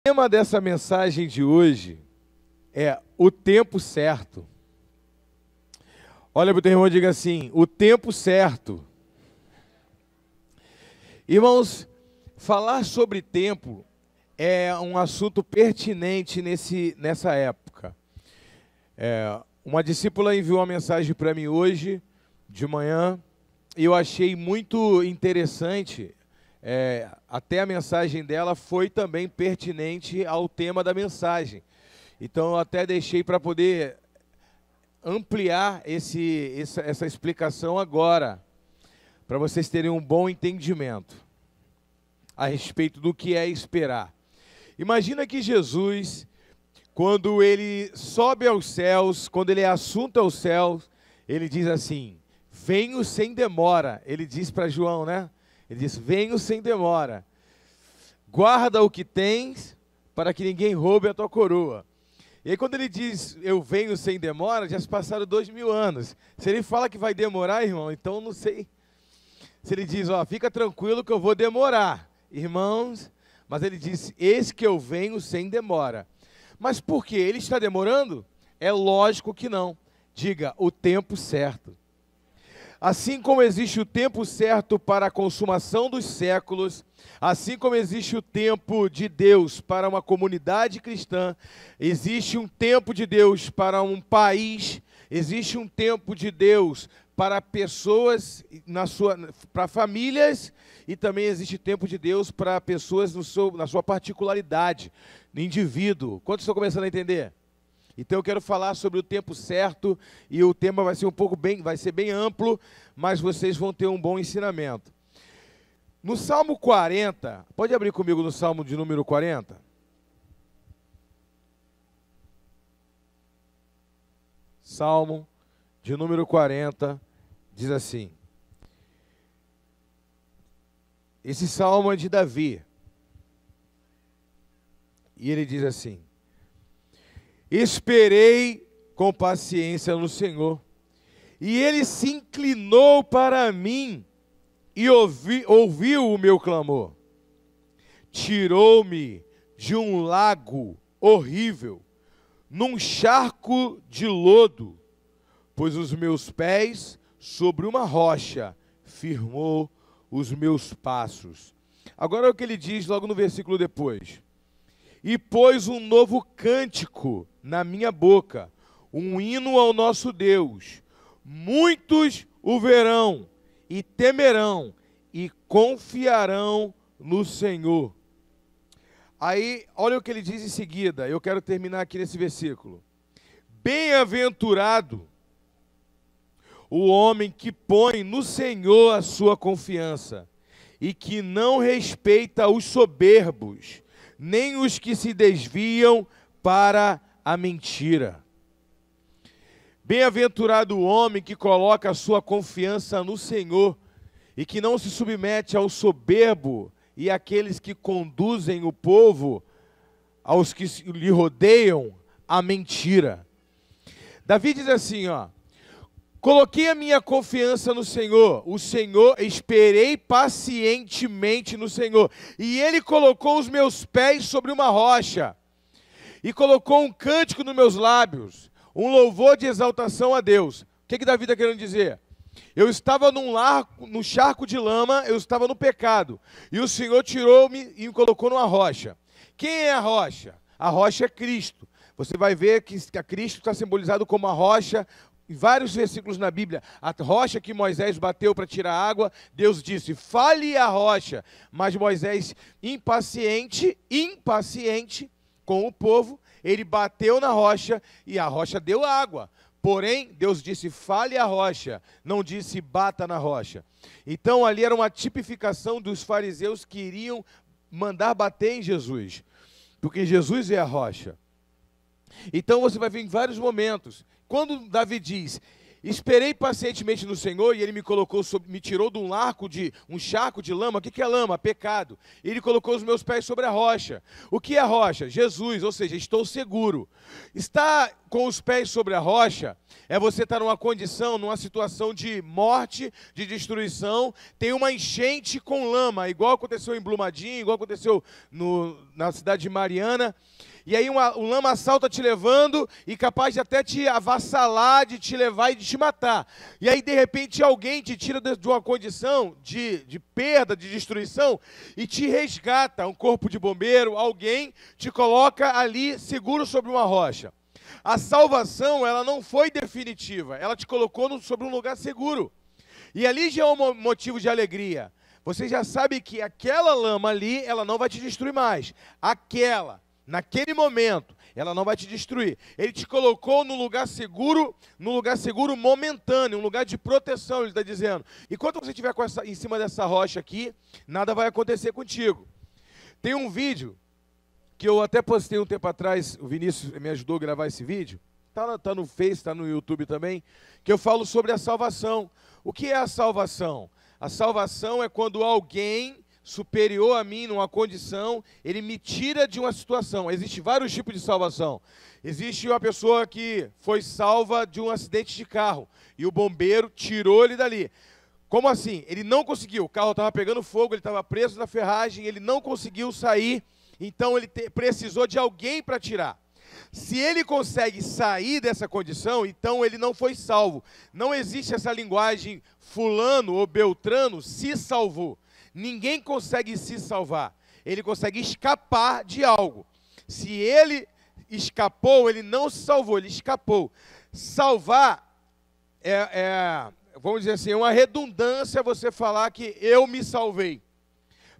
O tema dessa mensagem de hoje é o tempo certo. Olha para o teu irmão e diga assim: o tempo certo. Irmãos, falar sobre tempo é um assunto pertinente nessa época. Uma discípula enviou uma mensagem para mim hoje, de manhã, e eu achei muito interessante. Até a mensagem dela foi também pertinente ao tema da mensagem. Então eu até deixei para poder ampliar essa explicação agora, para vocês terem um bom entendimento a respeito do que é esperar. Imagina que Jesus, quando ele sobe aos céus, quando ele é assunto aos céus, ele diz assim: venho sem demora. Ele diz para João, né? Ele diz: venho sem demora. Guarda o que tens, para que ninguém roube a tua coroa. E aí quando ele diz, eu venho sem demora, já se passaram 2000 anos. Se ele fala que vai demorar, irmão, então não sei. Se ele diz, fica tranquilo que eu vou demorar. Irmãos, mas ele diz, eis que eu venho sem demora. Mas por quê? Ele está demorando? É lógico que não. Diga, o tempo certo. Assim como existe o tempo certo para a consumação dos séculos, assim como existe o tempo de Deus para uma comunidade cristã, existe um tempo de Deus para um país, existe um tempo de Deus para pessoas, para famílias, e também existe tempo de Deus para pessoas na sua particularidade, no indivíduo. Quantos estão começando a entender? Então eu quero falar sobre o tempo certo, e o tema vai ser vai ser bem amplo, mas vocês vão ter um bom ensinamento. No Salmo 40, pode abrir comigo no Salmo de número 40? Salmo de número 40, diz assim. Esse salmo é de Davi. E ele diz assim: esperei com paciência no Senhor, e Ele se inclinou para mim e ouviu o meu clamor. Tirou-me de um lago horrível, num charco de lodo, pôs os meus pés sobre uma rocha, firmou os meus passos. Agora é o que ele diz logo no versículo depois. E pôs um novo cântico na minha boca, um hino ao nosso Deus. Muitos o verão e temerão e confiarão no Senhor. Aí, olha o que ele diz em seguida. Eu quero terminar aqui nesse versículo. Bem-aventurado o homem que põe no Senhor a sua confiança e que não respeita os soberbos, nem os que se desviam para a mentira. Bem-aventurado o homem que coloca a sua confiança no Senhor e que não se submete ao soberbo e àqueles que conduzem o povo, aos que lhe rodeiam, à mentira. Davi diz assim, coloquei a minha confiança no Senhor, esperei pacientemente no Senhor, e Ele colocou os meus pés sobre uma rocha, e colocou um cântico nos meus lábios, um louvor de exaltação a Deus. O que Davi está querendo dizer? Eu estava num charco de lama, eu estava no pecado, e o Senhor tirou-me e me colocou numa rocha. Quem é a rocha? A rocha é Cristo. Você vai ver que a Cristo está simbolizado como a rocha. Em vários versículos na Bíblia, a rocha que Moisés bateu para tirar água, Deus disse, fale a rocha. Mas Moisés, impaciente com o povo, ele bateu na rocha e a rocha deu água. Porém, Deus disse, fale a rocha, não disse, bata na rocha. Então, ali era uma tipificação dos fariseus que iriam mandar bater em Jesus, porque Jesus é a rocha. Então, você vai ver em vários momentos. Quando Davi diz, Esperei pacientemente no Senhor e Ele me tirou de um charco de lama. O que é lama? Pecado. Ele colocou os meus pés sobre a rocha. O que é a rocha? Jesus, ou seja, estou seguro. Estar com os pés sobre a rocha é você estar numa condição, numa situação de morte, de destruição. Tem uma enchente com lama, igual aconteceu em Brumadinho, igual aconteceu na cidade de Mariana. E aí o lama salta te levando e capaz de até te avassalar, de te levar e de te matar. E aí, de repente, alguém te tira de uma condição de perda, de destruição, e te resgata. Um corpo de bombeiro, alguém te coloca ali seguro sobre uma rocha. A salvação, ela não foi definitiva. Ela te colocou sobre um lugar seguro. E ali já é um motivo de alegria. Você já sabe que aquela lama ali, ela não vai te destruir mais. Naquele momento, ela não vai te destruir. Ele te colocou num lugar seguro momentâneo, um lugar de proteção, ele está dizendo. Enquanto você estiver em cima dessa rocha aqui, nada vai acontecer contigo. Tem um vídeo que eu até postei um tempo atrás, o Vinícius me ajudou a gravar esse vídeo. Está no Face, está no YouTube também, que eu falo sobre a salvação. O que é a salvação? A salvação é quando alguém superior a mim, numa condição, ele me tira de uma situação. Existem vários tipos de salvação. Existe uma pessoa que foi salva de um acidente de carro, e o bombeiro tirou ele dali. Como assim? Ele não conseguiu, o carro estava pegando fogo, ele estava preso na ferragem, ele não conseguiu sair, então ele precisou de alguém para tirar. Se ele consegue sair dessa condição, então ele não foi salvo. Não existe essa linguagem fulano ou beltrano se salvou. Ninguém consegue se salvar. Ele consegue escapar de algo. Se ele escapou, ele não se salvou, ele escapou. Salvar vamos dizer assim, é uma redundância você falar que eu me salvei.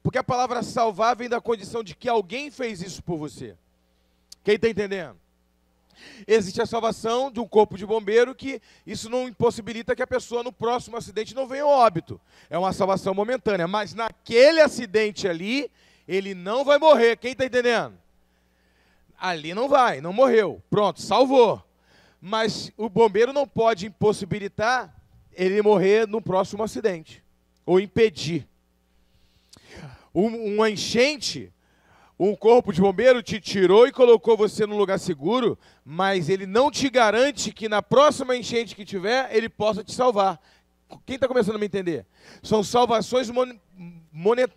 Porque a palavra salvar vem da condição de que alguém fez isso por você. Quem está entendendo? Existe a salvação de um corpo de bombeiro, que isso não impossibilita que a pessoa no próximo acidente não venha ao óbito. É uma salvação momentânea, mas naquele acidente ali, ele não vai morrer. Quem está entendendo? Ali não morreu. Pronto, salvou. Mas o bombeiro não pode impossibilitar ele morrer no próximo acidente, ou impedir. Uma enchente, um corpo de bombeiro te tirou e colocou você num lugar seguro, mas ele não te garante que na próxima enchente que tiver, ele possa te salvar. Quem está começando a me entender? São salvações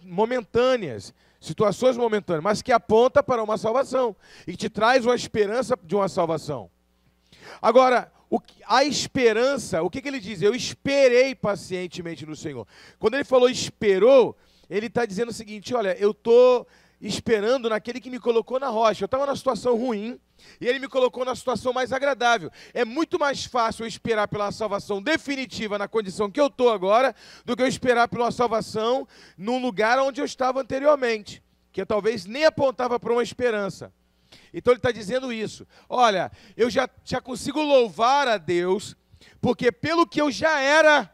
momentâneas, situações momentâneas, mas que aponta para uma salvação e que te traz uma esperança de uma salvação. Agora, a esperança, o que ele diz? Eu esperei pacientemente no Senhor. Quando ele falou esperou, ele está dizendo o seguinte: olha, eu estou esperando naquele que me colocou na rocha. Eu estava numa situação ruim e ele me colocou na situação mais agradável. É muito mais fácil eu esperar pela salvação definitiva na condição que eu estou agora do que eu esperar pela salvação num lugar onde eu estava anteriormente, que eu talvez nem apontava para uma esperança. Então ele está dizendo isso. Olha, eu já consigo louvar a Deus, porque pelo que eu já era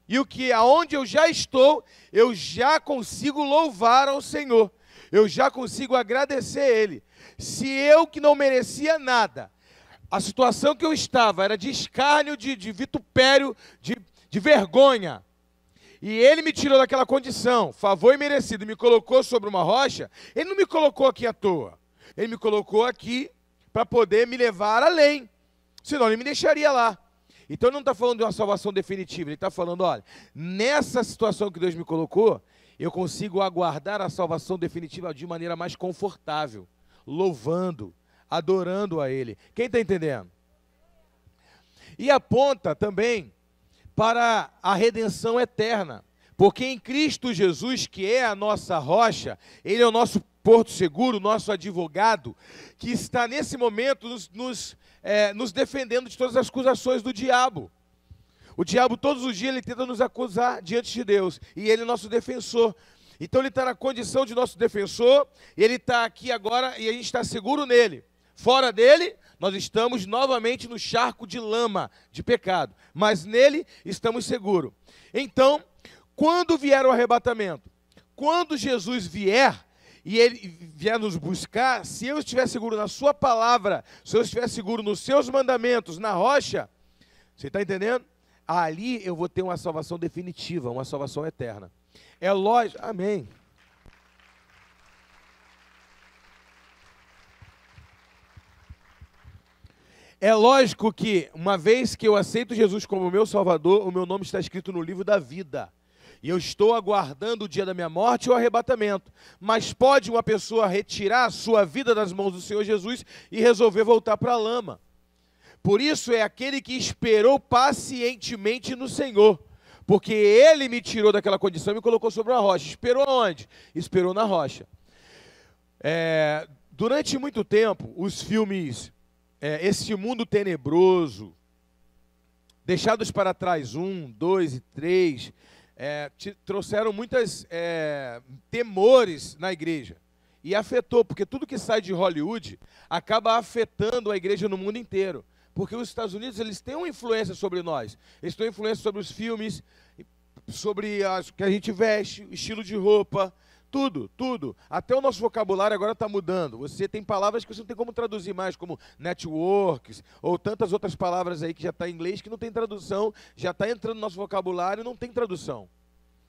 e aonde eu já estou, eu já consigo louvar ao Senhor. Eu já consigo agradecer a Ele. Se eu, que não merecia nada, a situação que eu estava era de escárnio, de vitupério, de vergonha, e Ele me tirou daquela condição, favor imerecido, me colocou sobre uma rocha, Ele não me colocou aqui à toa. Ele me colocou aqui para poder me levar além, senão Ele me deixaria lá. Então Ele não está falando de uma salvação definitiva, Ele está falando, olha, nessa situação que Deus me colocou, eu consigo aguardar a salvação definitiva de maneira mais confortável, louvando, adorando a Ele. Quem está entendendo? E aponta também para a redenção eterna, porque em Cristo Jesus, que é a nossa rocha, Ele é o nosso porto seguro, nosso advogado, que está nesse momento nos defendendo de todas as acusações do diabo. O diabo todos os dias ele tenta nos acusar diante de Deus, e Ele é nosso defensor. Então Ele está na condição de nosso defensor, Ele está aqui agora e a gente está seguro nele. Fora dele, nós estamos novamente no charco de lama, de pecado, mas nele estamos seguros. Então, quando vier o arrebatamento, quando Jesus vier, e Ele vier nos buscar, se eu estiver seguro na sua palavra, se eu estiver seguro nos seus mandamentos, na rocha, você está entendendo? ali eu vou ter uma salvação definitiva, uma salvação eterna. É lógico, amém. É lógico que, uma vez que eu aceito Jesus como meu Salvador, o meu nome está escrito no livro da vida. E eu estou aguardando o dia da minha morte ou arrebatamento. Mas pode uma pessoa retirar a sua vida das mãos do Senhor Jesus e resolver voltar para a lama. Por isso é aquele que esperou pacientemente no Senhor. Porque Ele me tirou daquela condição e me colocou sobre uma rocha. Esperou aonde? Esperou na rocha. Durante muito tempo, os filmes Esse Mundo Tenebroso, Deixados para Trás 1, 2 e 3, trouxeram muitos temores na igreja. E afetou, porque tudo que sai de Hollywood acaba afetando a igreja no mundo inteiro. Porque os Estados Unidos, eles têm uma influência sobre nós. Eles têm influência sobre os filmes, sobre o que a gente veste, o estilo de roupa, tudo, tudo. Até o nosso vocabulário agora está mudando. Você tem palavras que você não tem como traduzir mais, como networks, ou tantas outras palavras aí que já está em inglês, que não tem tradução, já está entrando no nosso vocabulário e não tem tradução.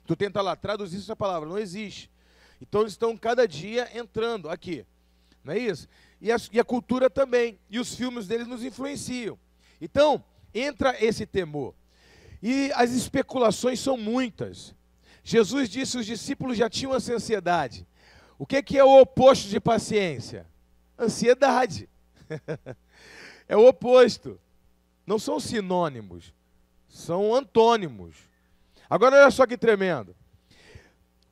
Tu tenta lá traduzir essa palavra, não existe. Então eles estão cada dia entrando aqui, não é isso? E a cultura também, e os filmes deles nos influenciam. Então, entra esse temor. E as especulações são muitas. Jesus disse que os discípulos já tinham essa ansiedade. O que é o oposto de paciência? Ansiedade. É o oposto. Não são sinônimos, são antônimos. Agora olha só que tremendo.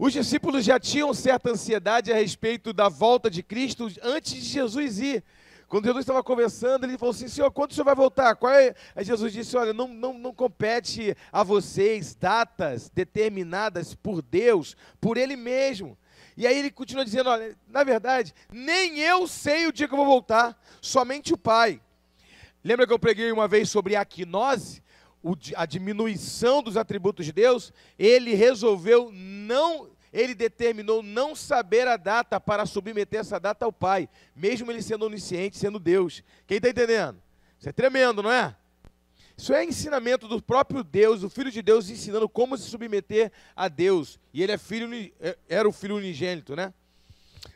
Os discípulos já tinham certa ansiedade a respeito da volta de Cristo antes de Jesus ir. Quando Jesus estava conversando, ele falou assim: Senhor, quando o Senhor vai voltar? Aí Jesus disse: olha, não compete a vocês datas determinadas por Deus, por Ele mesmo. E aí ele continua dizendo: olha, na verdade, nem eu sei o dia que eu vou voltar, somente o Pai. Lembra que eu preguei uma vez sobre a quinose? A diminuição dos atributos de Deus? Ele determinou não saber a data para submeter essa data ao Pai, mesmo ele sendo onisciente, sendo Deus. Quem está entendendo? Isso é tremendo, não é? Isso é ensinamento do próprio Deus, o Filho de Deus ensinando como se submeter a Deus. E ele era o Filho unigênito, né?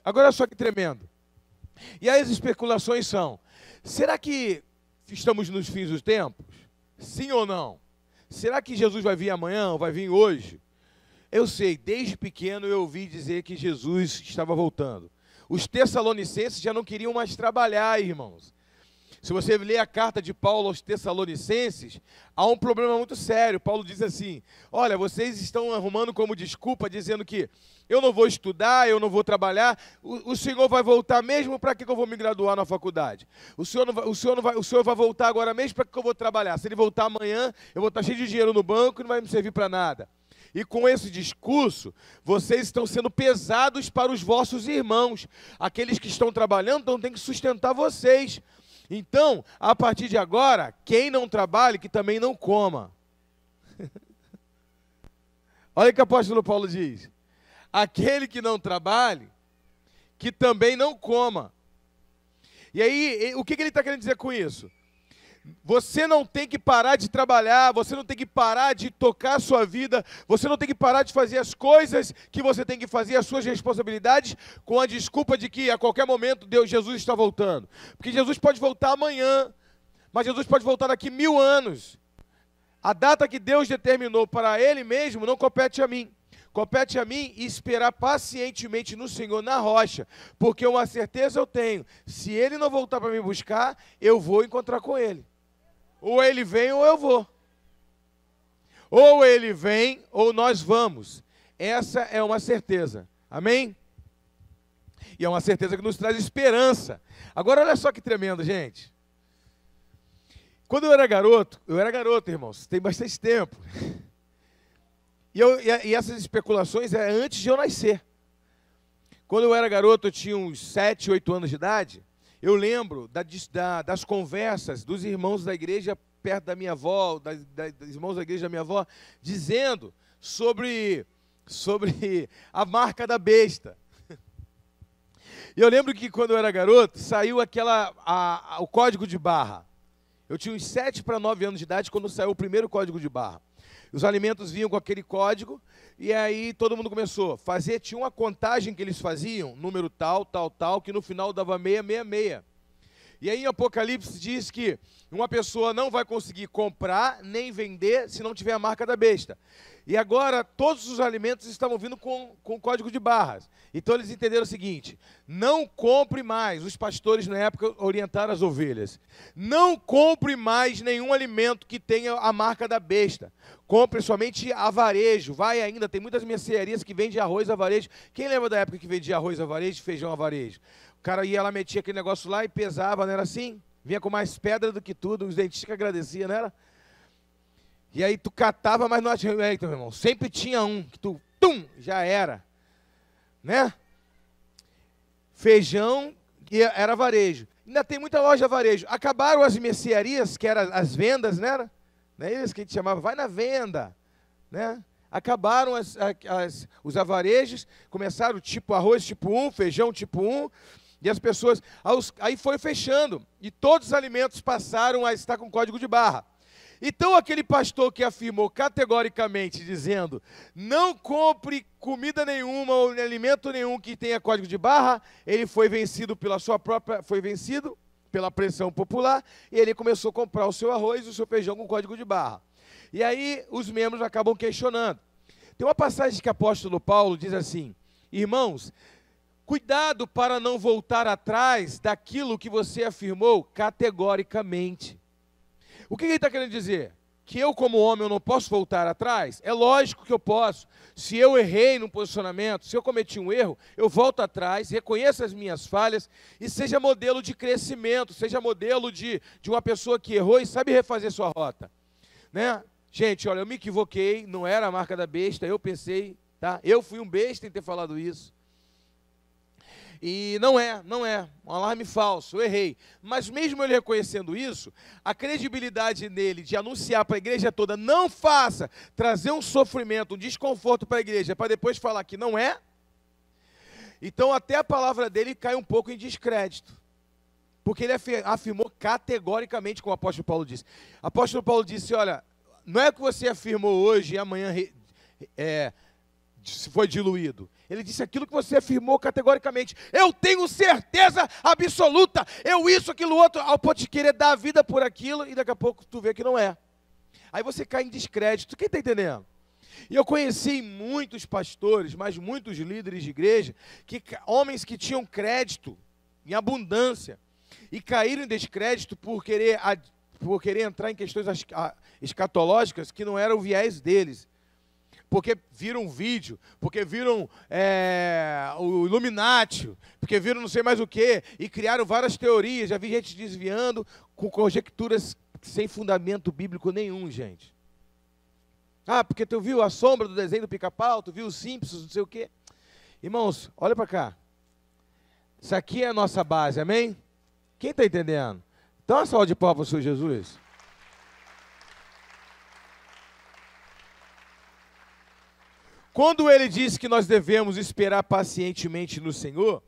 Agora só que tremendo. E aí as especulações são: será que estamos nos fins dos tempos? Sim ou não? Será que Jesus vai vir amanhã ou vai vir hoje? Eu sei, desde pequeno eu ouvi dizer que Jesus estava voltando. Os tessalonicenses já não queriam mais trabalhar, irmãos. Se você ler a carta de Paulo aos tessalonicenses, há um problema muito sério. Paulo diz assim: olha, vocês estão arrumando como desculpa, dizendo que eu não vou estudar, eu não vou trabalhar, o Senhor vai voltar mesmo, para que eu vou me graduar na faculdade? O Senhor vai voltar agora mesmo, para que eu vou trabalhar? Se ele voltar amanhã, eu vou estar cheio de dinheiro no banco e não vai me servir para nada. E com esse discurso, vocês estão sendo pesados para os vossos irmãos. Aqueles que estão trabalhando, então tem que sustentar vocês. Então, a partir de agora, quem não trabalhe, que também não coma. Olha o que o apóstolo Paulo diz: aquele que não trabalhe, que também não coma. E aí, o que ele está querendo dizer com isso? Você não tem que parar de trabalhar, você não tem que parar de tocar a sua vida, você não tem que parar de fazer as coisas que você tem que fazer, as suas responsabilidades, com a desculpa de que a qualquer momento Jesus está voltando. Porque Jesus pode voltar amanhã, mas Jesus pode voltar daqui 1000 anos. A data que Deus determinou para Ele mesmo não compete a mim. Compete a mim esperar pacientemente no Senhor na rocha, porque uma certeza eu tenho: se Ele não voltar para me buscar, eu vou encontrar com Ele. Ou Ele vem ou eu vou. Ou Ele vem ou nós vamos. Essa é uma certeza. Amém? E é uma certeza que nos traz esperança. Agora olha só que tremendo, gente. Quando eu era garoto, irmãos, tem bastante tempo. E essas especulações é antes de eu nascer. Quando eu era garoto, eu tinha uns 7, 8 anos de idade. Eu lembro das conversas dos irmãos da igreja perto da minha avó, dos irmãos da igreja da minha avó, dizendo sobre a marca da besta. E eu lembro que quando eu era garoto, saiu o código de barra. Eu tinha uns 7 para 9 anos de idade quando saiu o primeiro código de barra. Os alimentos vinham com aquele código, e aí todo mundo começou a fazer, tinha uma contagem que eles faziam, número tal, tal, tal, que no final dava 666. E aí em Apocalipse diz que uma pessoa não vai conseguir comprar nem vender se não tiver a marca da besta. E agora todos os alimentos estavam vindo com código de barras. Então eles entenderam o seguinte: não compre mais, os pastores na época orientaram as ovelhas, não compre mais nenhum alimento que tenha a marca da besta. Compre somente a varejo. Vai ainda, tem muitas mercearias que vendem arroz a varejo. Quem lembra da época que vendia arroz a varejo e feijão a varejo? O cara ia lá, metia aquele negócio lá e pesava, não era assim? Vinha com mais pedra do que tudo, os dentistas que agradeciam, não era? E aí tu catava, mas não achava, meu irmão, sempre tinha um, que tu, já era, né? Feijão, que era varejo. Ainda tem muita loja varejo. Acabaram as mercearias, que eram as vendas, né? Não é isso que a gente chamava, vai na venda, né? Acabaram os avarejos, começaram tipo arroz tipo 1, feijão tipo 1, e as pessoas, aí foi fechando, e todos os alimentos passaram a estar com código de barra. Então aquele pastor que afirmou categoricamente, dizendo, não compre comida nenhuma ou alimento nenhum que tenha código de barra, ele foi vencido pela pressão popular, e ele começou a comprar o seu arroz e o seu feijão com código de barra. E aí os membros acabam questionando. Tem uma passagem que o apóstolo Paulo diz assim: irmãos, cuidado para não voltar atrás daquilo que você afirmou categoricamente. O que ele está querendo dizer? Que eu, como homem, eu não posso voltar atrás? É lógico que eu posso. Se eu errei no posicionamento, se eu cometi um erro, eu volto atrás, reconheço as minhas falhas e seja modelo de crescimento, seja modelo de uma pessoa que errou e sabe refazer sua rota, né? Gente, olha, eu me equivoquei, não era a marca da besta, eu pensei, tá? Eu fui um besta em ter falado isso. E não é, um alarme falso, eu errei. Mas mesmo ele reconhecendo isso, a credibilidade nele de anunciar para a igreja toda, não faça, trazer um sofrimento, um desconforto para a igreja, para depois falar que não é, então até a palavra dele cai um pouco em descrédito. Porque ele afirmou categoricamente, como o apóstolo Paulo disse. O apóstolo Paulo disse, olha, não é que você afirmou hoje e amanhã foi diluído. Ele disse aquilo que você afirmou categoricamente. Eu tenho certeza absoluta. Eu isso, aquilo, outro. Ao ponto de querer dar a vida por aquilo e daqui a pouco tu vê que não é. Aí você cai em descrédito. Quem está entendendo? E eu conheci muitos pastores, mas muitos líderes de igreja, homens que tinham crédito em abundância e caíram em descrédito por querer entrar em questões escatológicas que não era o viés deles. Porque viram um vídeo, porque viram o Illuminati, porque viram não sei mais o quê, e criaram várias teorias. Já vi gente desviando com conjecturas sem fundamento bíblico nenhum, gente. Ah, porque tu viu a sombra do desenho do Pica-Pau, tu viu os Simpsons, não sei o quê. Irmãos, olha para cá. Isso aqui é a nossa base, amém? Quem está entendendo? Dá uma salva de palmas para o Senhor Jesus. Quando ele diz que nós devemos esperar pacientemente no Senhor,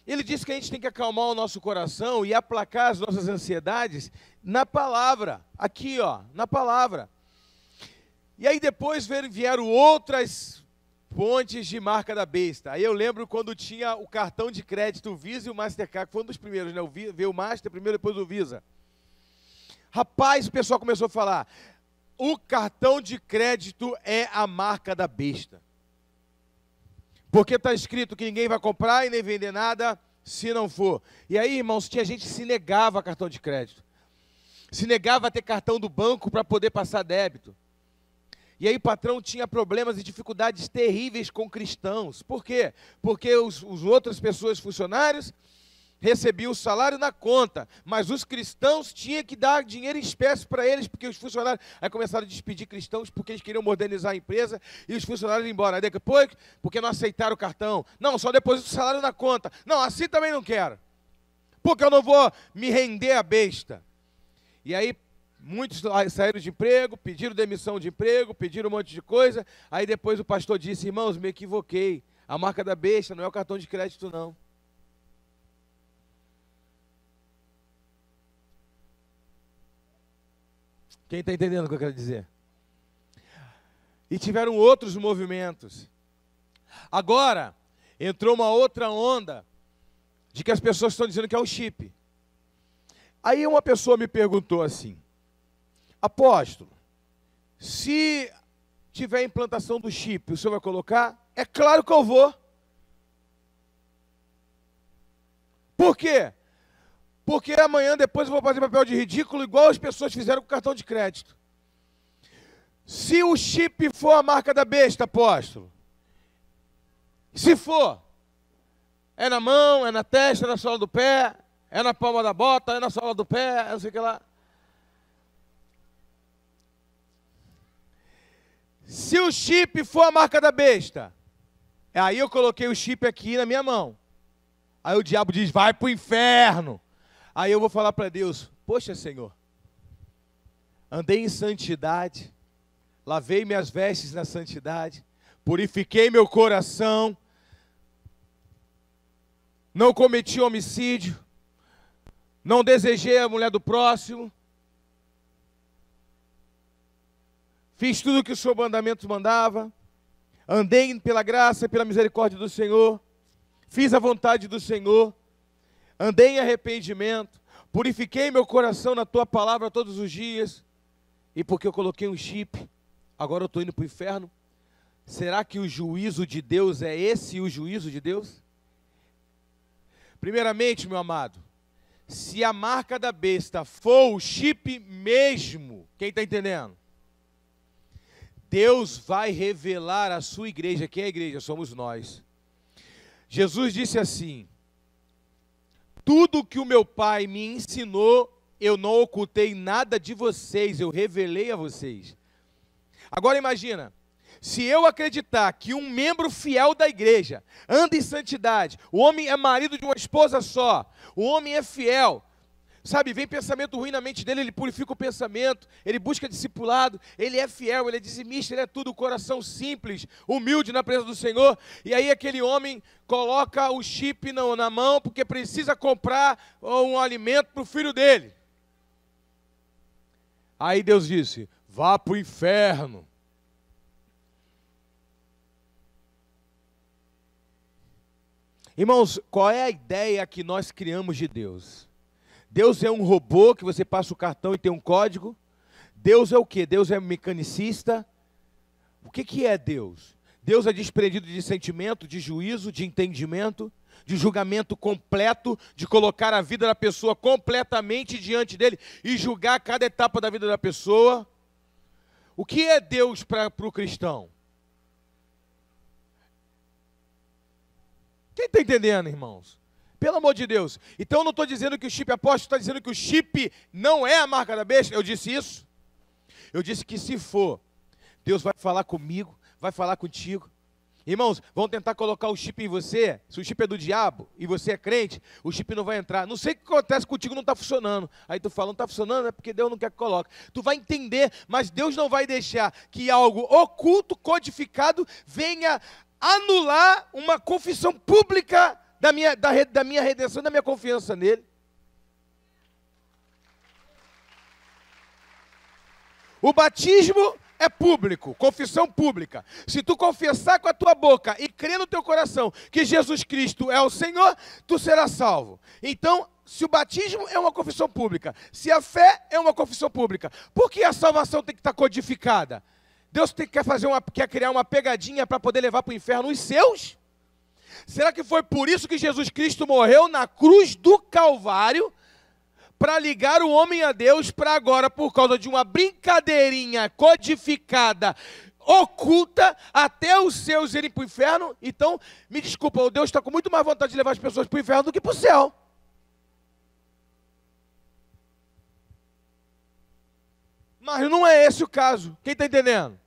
ele diz que a gente tem que acalmar o nosso coração e aplacar as nossas ansiedades na palavra, aqui ó, na palavra. E aí depois vieram outras pontes de marca da besta. Aí eu lembro quando tinha o cartão de crédito, o Visa e o Mastercard, que foi um dos primeiros, né? Veio o Master primeiro, depois o Visa. Rapaz, o pessoal começou a falar, o cartão de crédito é a marca da besta. Porque está escrito que ninguém vai comprar e nem vender nada se não for. E aí, irmãos, tinha gente que se negava a cartão de crédito. Se negava a ter cartão do banco para poder passar débito. E aí o patrão tinha problemas e dificuldades terríveis com cristãos. Por quê? Porque os outras pessoas, funcionários, recebiam o salário na conta, mas os cristãos tinham que dar dinheiro em espécie para eles, porque os funcionários aí começaram a despedir cristãos porque eles queriam modernizar a empresa e os funcionários iam embora. Aí depois, porque não aceitaram o cartão, não, só deposito o salário na conta, não, assim também não quero, porque eu não vou me render à besta. E aí muitos saíram de emprego, pediram demissão de emprego, pediram um monte de coisa, aí depois o pastor disse, irmãos, me equivoquei, a marca da besta não é o cartão de crédito não. Quem está entendendo o que eu quero dizer? E tiveram outros movimentos. Agora, entrou uma outra onda de que as pessoas estão dizendo que é um chip. Aí uma pessoa me perguntou assim: apóstolo, se tiver implantação do chip, o senhor vai colocar? É claro que eu vou. Por quê? Porque amanhã depois eu vou fazer papel de ridículo igual as pessoas fizeram com cartão de crédito. Se o chip for a marca da besta, apóstolo, se for, é na mão, é na testa, é na sola do pé, é na palma da bota, é na sola do pé, não sei o que lá. Se o chip for a marca da besta, aí eu coloquei o chip aqui na minha mão. Aí o diabo diz, vai para o inferno. Aí eu vou falar para Deus, poxa Senhor, andei em santidade, lavei minhas vestes na santidade, purifiquei meu coração, não cometi homicídio, não desejei a mulher do próximo, fiz tudo o que o seu mandamento mandava, andei pela graça e pela misericórdia do Senhor, fiz a vontade do Senhor, andei em arrependimento, purifiquei meu coração na tua palavra todos os dias, e porque eu coloquei um chip, agora eu estou indo para o inferno. Será que o juízo de Deus é esse o juízo de Deus? Primeiramente, meu amado, se a marca da besta for o chip mesmo, quem está entendendo? Deus vai revelar a sua igreja. Quem é a igreja? Somos nós. Jesus disse assim: tudo que o meu Pai me ensinou, eu não ocultei nada de vocês, eu revelei a vocês. Agora imagina, se eu acreditar que um membro fiel da igreja anda em santidade, o homem é marido de uma esposa só, o homem é fiel, sabe, vem pensamento ruim na mente dele, ele purifica o pensamento, ele busca discipulado, ele é fiel, ele é dizimista, ele é tudo, coração simples, humilde na presença do Senhor, e aí aquele homem coloca o chip na mão, porque precisa comprar um alimento para o filho dele. Aí Deus disse, vá para o inferno. Irmãos, qual é a ideia que nós criamos de Deus? Deus é um robô que você passa o cartão e tem um código? Deus é o quê? Deus é mecanicista? O que é Deus? Deus é desprendido de sentimento, de juízo, de entendimento, de julgamento completo, de colocar a vida da pessoa completamente diante dele e julgar cada etapa da vida da pessoa. O que é Deus para o cristão? Quem está entendendo, irmãos? Pelo amor de Deus. Então eu não estou dizendo que o chip é apóstolo, está dizendo que o chip não é a marca da besta. Eu disse isso? Eu disse que se for, Deus vai falar comigo, vai falar contigo. Irmãos, vão tentar colocar o chip em você. Se o chip é do diabo e você é crente, o chip não vai entrar. Não sei o que acontece contigo, não está funcionando. Aí tu fala, não está funcionando, é porque Deus não quer que coloque. Tu vai entender, mas Deus não vai deixar que algo oculto, codificado, venha anular uma confissão pública da minha redenção, da minha confiança nele. O batismo é público, confissão pública. Se tu confessar com a tua boca e crer no teu coração que Jesus Cristo é o Senhor, tu serás salvo. Então, se o batismo é uma confissão pública, se a fé é uma confissão pública, por que a salvação tem que estar codificada? Deus quer criar uma pegadinha para poder levar para o inferno os seus? Será que foi por isso que Jesus Cristo morreu na cruz do Calvário? Para ligar o homem a Deus, para agora, por causa de uma brincadeirinha codificada, oculta, até os seus irem para o inferno? Então, me desculpa, o Deus está com muito mais vontade de levar as pessoas para o inferno do que para o céu. Mas não é esse o caso. Quem está entendendo?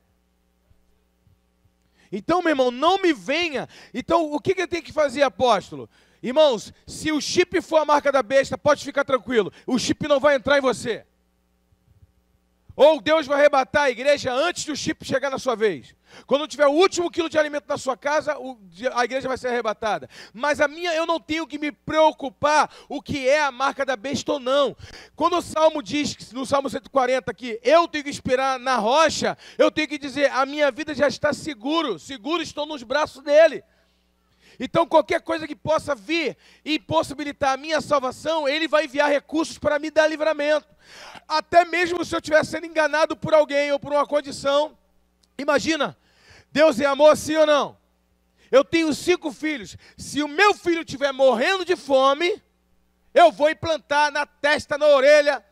Então, meu irmão, não me venha. Então, o que eu tenho que fazer, apóstolo? Irmãos, se o chip for a marca da besta, pode ficar tranquilo. O chip não vai entrar em você. Ou Deus vai arrebatar a igreja antes do chip chegar na sua vez. Quando tiver o último quilo de alimento na sua casa, a igreja vai ser arrebatada. Mas eu não tenho que me preocupar o que é a marca da besta ou não. Quando o Salmo diz, no Salmo 140, que eu tenho que esperar na rocha, eu tenho que dizer, a minha vida já está seguro estou nos braços dele. Então, qualquer coisa que possa vir e possibilitar a minha salvação, ele vai enviar recursos para me dar livramento. Até mesmo se eu estiver sendo enganado por alguém ou por uma condição. Imagina, Deus é amor, sim ou não? Eu tenho 5 filhos. Se o meu filho estiver morrendo de fome, eu vou implantar na testa, na orelha.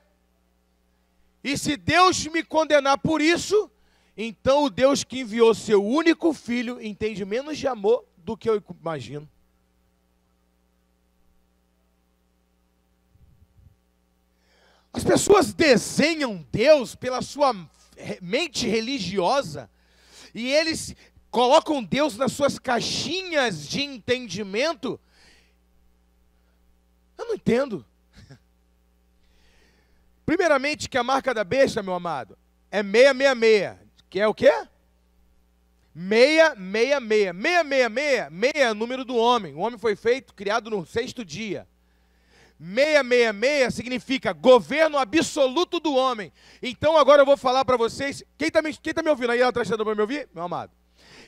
E se Deus me condenar por isso, então o Deus que enviou seu único filho entende menos de amor do que eu imagino. As pessoas desenham Deus pela sua mente religiosa e eles colocam Deus nas suas caixinhas de entendimento. Eu não entendo. Primeiramente, que a marca da besta, meu amado, é 666, que é o quê? 666. 666, 6 é o número do homem. O homem foi criado no 6º dia. 666 significa governo absoluto do homem. Então agora eu vou falar para vocês. Quem está me ouvindo aí atrás, para me ouvir? Meu amado.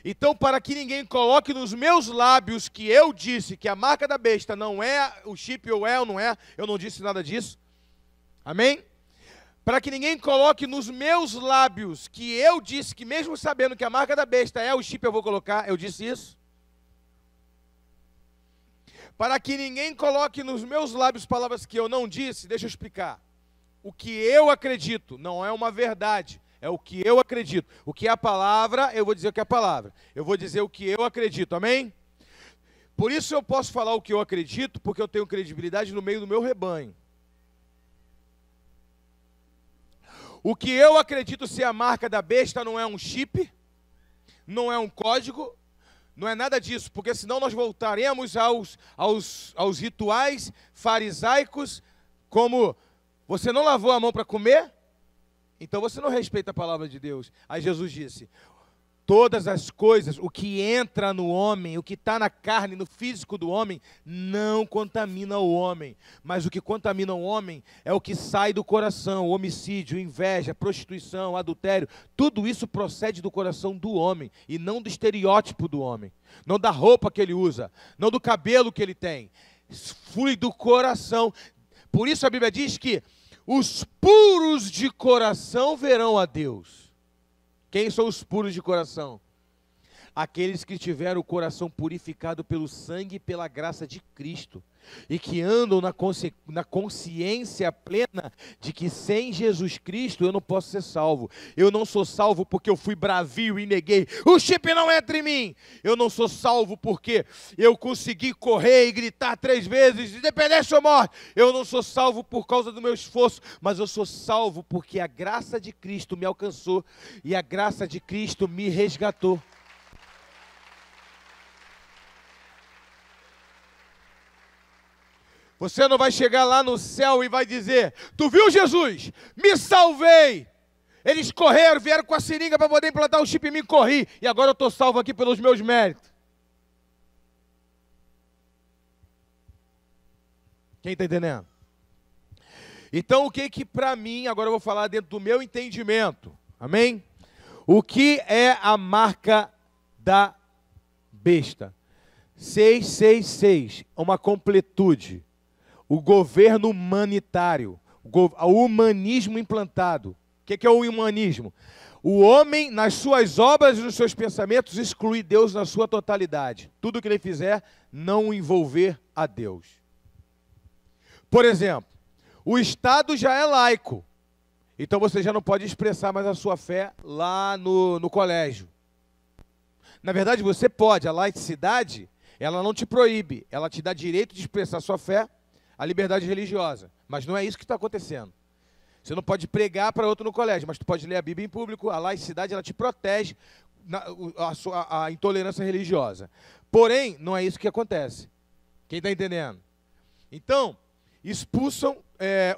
Então, para que ninguém coloque nos meus lábios que eu disse que a marca da besta não é o chip, ou é ou não é, eu não disse nada disso. Amém? Para que ninguém coloque nos meus lábios que eu disse que mesmo sabendo que a marca da besta é o chip, eu vou colocar, eu disse isso. Para que ninguém coloque nos meus lábios palavras que eu não disse, deixa eu explicar. O que eu acredito não é uma verdade, é o que eu acredito. O que é a palavra, eu vou dizer o que é a palavra. Eu vou dizer o que eu acredito, amém? Por isso eu posso falar o que eu acredito, porque eu tenho credibilidade no meio do meu rebanho. O que eu acredito ser a marca da besta não é um chip, não é um código, não é nada disso, porque senão nós voltaremos aos rituais farisaicos, como você não lavou a mão para comer, então você não respeita a palavra de Deus. Aí Jesus disse, todas as coisas, o que entra no homem, o que está na carne, no físico do homem, não contamina o homem. Mas o que contamina o homem é o que sai do coração, homicídio, inveja, prostituição, adultério. Tudo isso procede do coração do homem e não do estereótipo do homem. Não da roupa que ele usa, não do cabelo que ele tem. Flui do coração. Por isso a Bíblia diz que os puros de coração verão a Deus. Quem são os puros de coração? Aqueles que tiveram o coração purificado pelo sangue e pela graça de Cristo. E que andam na consciência plena de que sem Jesus Cristo eu não posso ser salvo. Eu não sou salvo porque eu fui bravio e neguei. O chip não entra em mim. Eu não sou salvo porque eu consegui correr e gritar 3 vezes, independência ou morte. Eu não sou salvo por causa do meu esforço, mas eu sou salvo porque a graça de Cristo me alcançou e a graça de Cristo me resgatou. Você não vai chegar lá no céu e vai dizer, tu viu Jesus? Me salvei. Eles correram, vieram com a seringa para poder implantar o chip em mim, corri. E agora eu estou salvo aqui pelos meus méritos. Quem está entendendo? Então o que para mim, agora eu vou falar dentro do meu entendimento. Amém? O que é a marca da besta? 666, uma completude. O governo humanitário, o humanismo implantado. O que é o humanismo? O homem, nas suas obras e nos seus pensamentos, exclui Deus na sua totalidade. Tudo que ele fizer, não envolver a Deus. Por exemplo, o Estado já é laico. Então você já não pode expressar mais a sua fé lá no colégio. Na verdade, você pode. A laicidade, ela não te proíbe. Ela te dá direito de expressar a sua fé, a liberdade religiosa, mas não é isso que está acontecendo. Você não pode pregar para outro no colégio, mas tu pode ler a Bíblia em público. A laicidade, ela te protege a intolerância religiosa. Porém, não é isso que acontece. Quem está entendendo? Então, expulsam,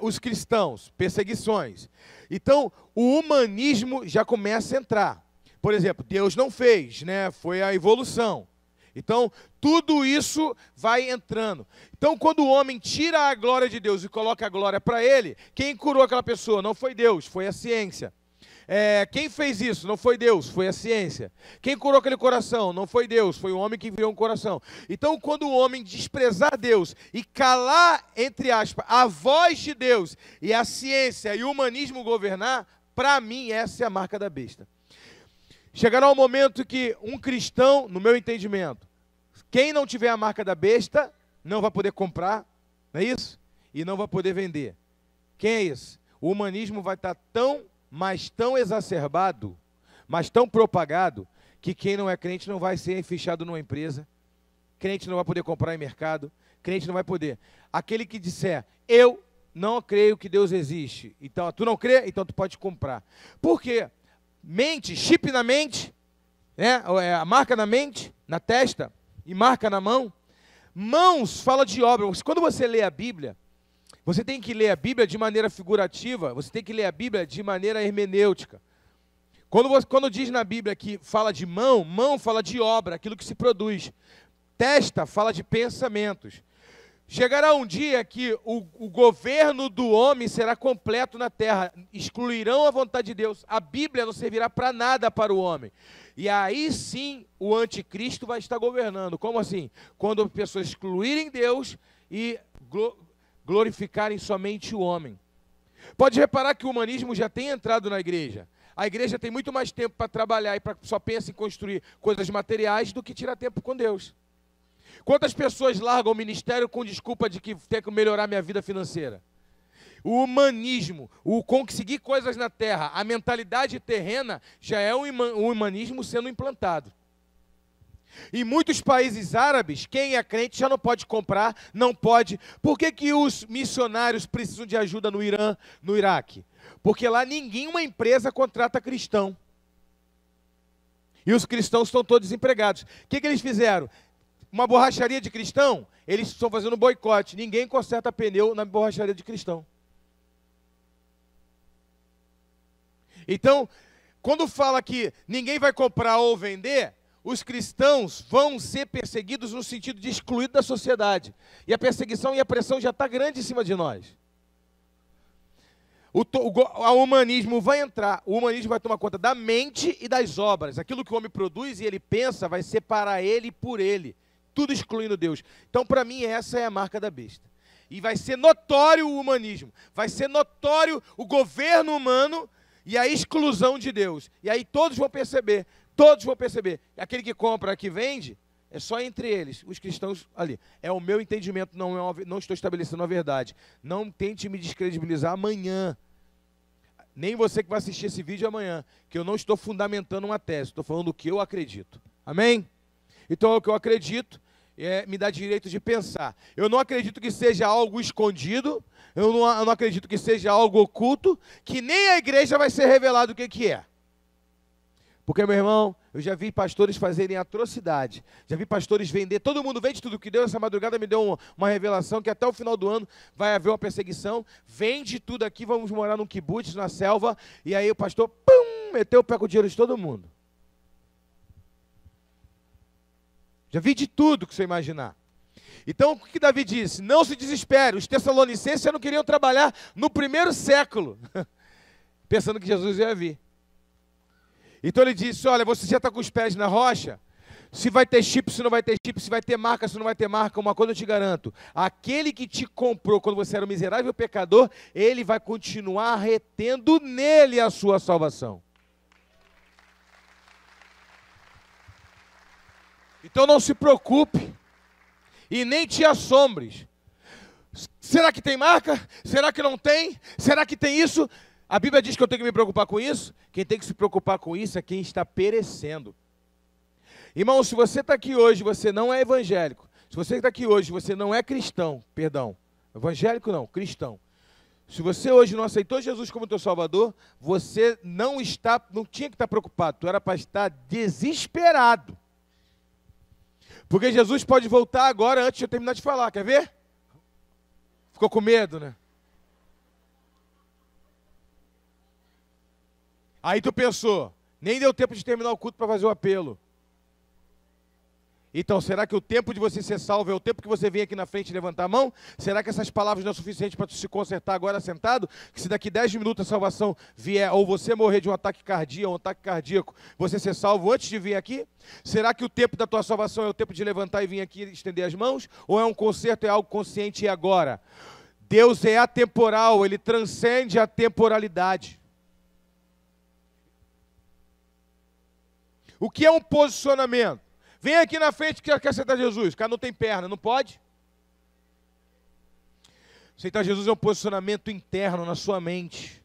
os cristãos, perseguições. Então, o humanismo já começa a entrar. Por exemplo, Deus não fez, né? Foi a evolução. Então, tudo isso vai entrando. Então, quando o homem tira a glória de Deus e coloca a glória para ele, quem curou aquela pessoa? Não foi Deus, foi a ciência. Quem fez isso? Não foi Deus, foi a ciência. Quem curou aquele coração? Não foi Deus, foi o homem que enviou um coração. Então, quando o homem desprezar Deus e calar, entre aspas, a voz de Deus e a ciência e o humanismo governar, para mim, essa é a marca da besta. Chegará um momento que um cristão, no meu entendimento, quem não tiver a marca da besta, não vai poder comprar, não é isso? E não vai poder vender. Quem é esse? O humanismo vai estar mas tão exacerbado, mas tão propagado, que quem não é crente não vai ser fichado numa empresa, crente não vai poder comprar em mercado, crente não vai poder. Aquele que disser, eu não creio que Deus existe, então tu não crê, então tu pode comprar. Por quê? Mente, chip na mente, né? A marca na mente, na testa, e marca na mão. Mãos fala de obra. Quando você lê a Bíblia, você tem que ler a Bíblia de maneira figurativa, você tem que ler a Bíblia de maneira hermenêutica. Quando diz na Bíblia que fala de mão, mão fala de obra, aquilo que se produz. Testa fala de pensamentos. Chegará um dia que o governo do homem será completo na terra, excluirão a vontade de Deus, a Bíblia não servirá para nada para o homem. E aí sim o anticristo vai estar governando. Como assim? Quando as pessoas excluírem Deus e glorificarem somente o homem. Pode reparar que o humanismo já tem entrado na igreja. A igreja tem muito mais tempo para trabalhar e só pensa em construir coisas materiais do que tirar tempo com Deus. Quantas pessoas largam o ministério com desculpa de que tem que melhorar minha vida financeira? O humanismo, o conseguir coisas na terra, a mentalidade terrena já é um humanismo sendo implantado. Em muitos países árabes, quem é crente já não pode comprar, não pode. Por que os missionários precisam de ajuda no Irã, no Iraque? Porque lá nenhuma empresa contrata cristão. E os cristãos estão todos desempregados. O que eles fizeram? Uma borracharia de cristão, eles estão fazendo boicote. Ninguém conserta pneu na borracharia de cristão. Então, quando fala que ninguém vai comprar ou vender, os cristãos vão ser perseguidos no sentido de excluídos da sociedade. E a perseguição e a pressão já está grande em cima de nós. O humanismo vai entrar, o humanismo vai tomar conta da mente e das obras. Aquilo que o homem produz e ele pensa vai ser para ele e por ele. Tudo excluindo Deus. Então, para mim, essa é a marca da besta. E vai ser notório o humanismo. Vai ser notório o governo humano e a exclusão de Deus. E aí todos vão perceber. Todos vão perceber. Aquele que compra, que vende, é só entre eles, os cristãos ali. É o meu entendimento, não estou estabelecendo a verdade. Não tente me descredibilizar amanhã. Nem você que vai assistir esse vídeo amanhã, que eu não estou fundamentando uma tese, estou falando o que eu acredito. Amém? Então, é o que eu acredito, me dá direito de pensar. Eu não acredito que seja algo escondido, eu não acredito que seja algo oculto, que nem a igreja vai ser revelado o que é. Porque, meu irmão, eu já vi pastores fazerem atrocidade, já vi pastores vender, todo mundo vende tudo que deu. Essa madrugada me deu uma revelação que até o final do ano vai haver uma perseguição, vende tudo aqui, vamos morar num kibutz, na selva, e aí o pastor, meteu o pé com o dinheiro de todo mundo. Já vi de tudo que você imaginar. Então, o que Davi disse? Não se desespere, os tessalonicenses já não queriam trabalhar no primeiro século, pensando que Jesus ia vir. Então ele disse, olha, você já está com os pés na rocha, se vai ter chip, se não vai ter chip, se vai ter marca, se não vai ter marca, uma coisa eu te garanto, aquele que te comprou quando você era um miserável pecador, ele vai continuar retendo nele a sua salvação. Então não se preocupe e nem te assombres. Será que tem marca? Será que não tem? Será que tem isso? A Bíblia diz que eu tenho que me preocupar com isso? Quem tem que se preocupar com isso é quem está perecendo. Irmão, se você está aqui hoje, você não é evangélico. Se você está aqui hoje, você não é cristão, perdão. Evangélico não, cristão. Se você hoje não aceitou Jesus como teu Salvador, você não tinha que estar preocupado, tu era para estar desesperado. Porque Jesus pode voltar agora antes de eu terminar de falar, quer ver? Ficou com medo, né? Aí tu pensou, nem deu tempo de terminar o culto para fazer o apelo. Então, será que o tempo de você ser salvo é o tempo que você vem aqui na frente e levantar a mão? Será que essas palavras não é suficiente para tu se consertar agora sentado? Que se daqui 10 minutos a salvação vier, ou você morrer de um ataque cardíaco, ou um ataque cardíaco, você ser salvo antes de vir aqui? Será que o tempo da tua salvação é o tempo de levantar e vir aqui e estender as mãos? Ou é um conserto, é algo consciente e agora? Deus é atemporal, Ele transcende a temporalidade. O que é um posicionamento? Vem aqui na frente que quer aceitar Jesus. O cara não tem perna, não pode? Aceitar Jesus é um posicionamento interno na sua mente.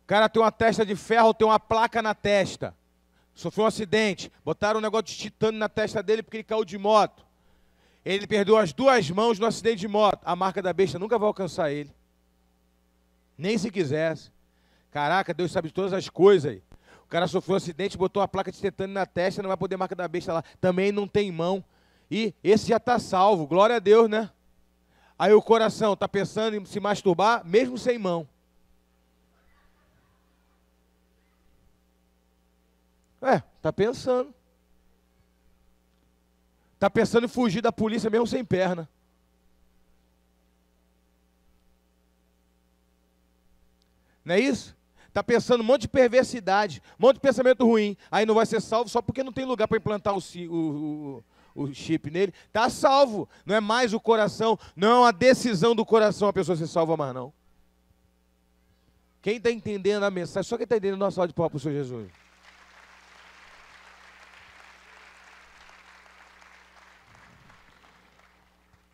O cara tem uma testa de ferro, tem uma placa na testa. Sofreu um acidente. Botaram um negócio de titânio na testa dele porque ele caiu de moto. Ele perdeu as 2 mãos no acidente de moto. A marca da besta nunca vai alcançar ele. Nem se quisesse. Caraca, Deus sabe de todas as coisas aí. O cara sofreu um acidente, botou uma placa de titânio na testa, não vai poder marca da besta lá. Também não tem mão. E esse já está salvo, glória a Deus, né? Aí o coração está pensando em se masturbar, mesmo sem mão. Está pensando. Está pensando em fugir da polícia mesmo sem perna. Não é isso? Está pensando um monte de perversidade, um monte de pensamento ruim. Aí não vai ser salvo só porque não tem lugar para implantar o chip nele. Está salvo. Não é mais o coração, não é uma decisão do coração a pessoa ser salva mais não. Quem está entendendo a mensagem? Só quem está entendendo a nossa de pau para o Senhor Jesus.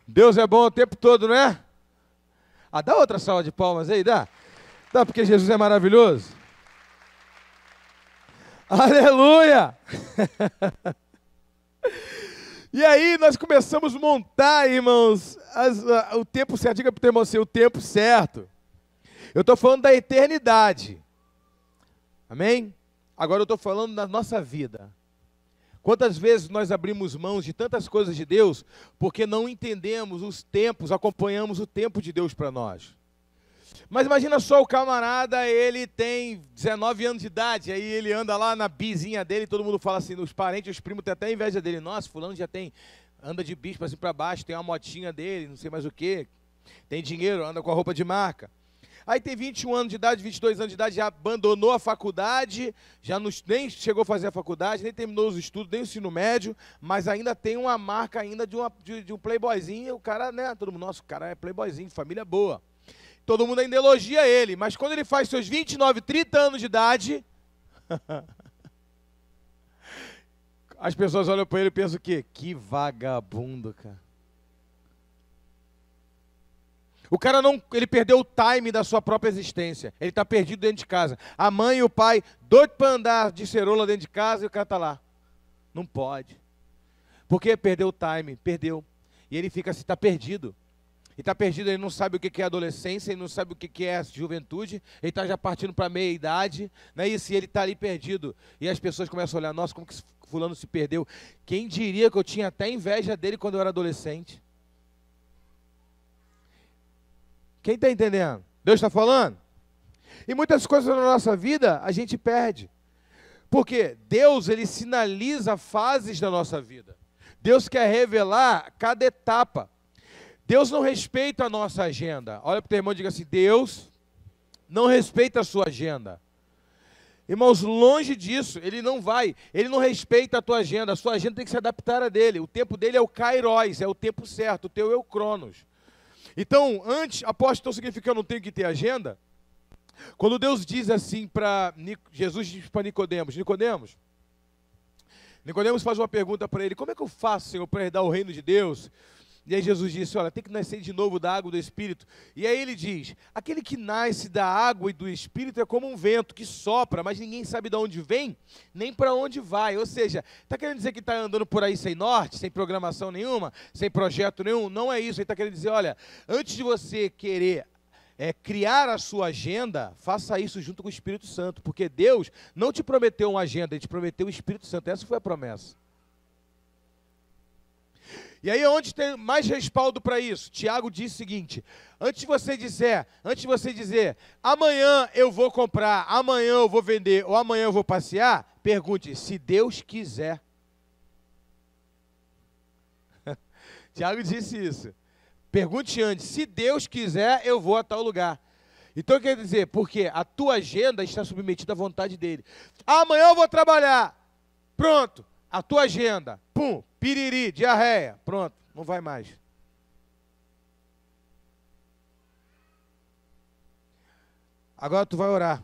Deus é bom o tempo todo, não é? Dá outra salva de palmas aí, dá? Dá, porque Jesus é maravilhoso. Aleluia! E aí nós começamos a montar, irmãos, o tempo certo. Diga para o teu irmão assim, o tempo certo. Eu estou falando da eternidade. Amém? Agora eu estou falando da nossa vida. Quantas vezes nós abrimos mãos de tantas coisas de Deus porque não entendemos os tempos, acompanhamos o tempo de Deus para nós. Mas imagina só o camarada, ele tem 19 anos de idade, aí ele anda lá na bizinha dele, todo mundo fala assim, os parentes, os primos têm até inveja dele. Nossa, fulano já tem, anda de bicho para cima para baixo, tem uma motinha dele, não sei mais o que, tem dinheiro, anda com a roupa de marca. Aí tem 21 anos de idade, 22 anos de idade, já abandonou a faculdade, nem chegou a fazer a faculdade, nem terminou os estudos, nem o ensino médio, mas ainda tem uma marca ainda de um playboyzinho, o cara, né, todo mundo, nossa, o cara é playboyzinho, família boa. Todo mundo ainda elogia ele, mas quando ele faz seus 29, 30 anos de idade, as pessoas olham para ele e pensam o quê? Que vagabundo, cara. O cara ele perdeu o time da sua própria existência. Ele está perdido dentro de casa. A mãe e o pai, doido para andar de ceroula dentro de casa, e o cara está lá. Não pode. Porque perdeu o time, perdeu. E ele fica assim, está perdido. Ele está perdido, ele não sabe o que é adolescência, ele não sabe o que é juventude, ele está já partindo para a meia-idade, não é isso? E ele está ali perdido. E as pessoas começam a olhar, nossa, como que esse fulano se perdeu? Quem diria que eu tinha até inveja dele quando eu era adolescente? Quem está entendendo? Deus está falando? E muitas coisas na nossa vida a gente perde. Porque Deus, Ele sinaliza fases da nossa vida. Deus quer revelar cada etapa. Deus não respeita a nossa agenda. Olha para o teu irmão e diga assim, Deus não respeita a sua agenda. Irmãos, longe disso, Ele não respeita a tua agenda. A sua agenda tem que se adaptar a dele. O tempo dele é o kairos, é o tempo certo, o teu é o cronos. Então, apóstolo significa que eu não tenho que ter agenda? Quando Deus diz assim para Jesus diz para Nicodemos, Nicodemos faz uma pergunta para ele, como é que eu faço, Senhor, para herdar o reino de Deus? E aí Jesus disse, olha, tem que nascer de novo da água e do Espírito. E aí ele diz, aquele que nasce da água e do Espírito é como um vento que sopra, mas ninguém sabe de onde vem, nem para onde vai. Ou seja, está querendo dizer que está andando por aí sem norte, sem programação nenhuma, sem projeto nenhum? Não é isso. Ele está querendo dizer, olha, antes de você querer criar a sua agenda, faça isso junto com o Espírito Santo, porque Deus não te prometeu uma agenda, Ele te prometeu o Espírito Santo. Essa foi a promessa. E aí onde tem mais respaldo para isso? Tiago diz o seguinte: antes de você dizer, amanhã eu vou comprar, amanhã eu vou vender, ou amanhã eu vou passear, pergunte, se Deus quiser. Tiago disse isso. Pergunte antes, se Deus quiser, eu vou a tal lugar. Então quer dizer, porque a tua agenda está submetida à vontade dele. Amanhã eu vou trabalhar. Pronto, a tua agenda. Pum, piriri, diarreia. Pronto, não vai mais. Agora tu vai orar.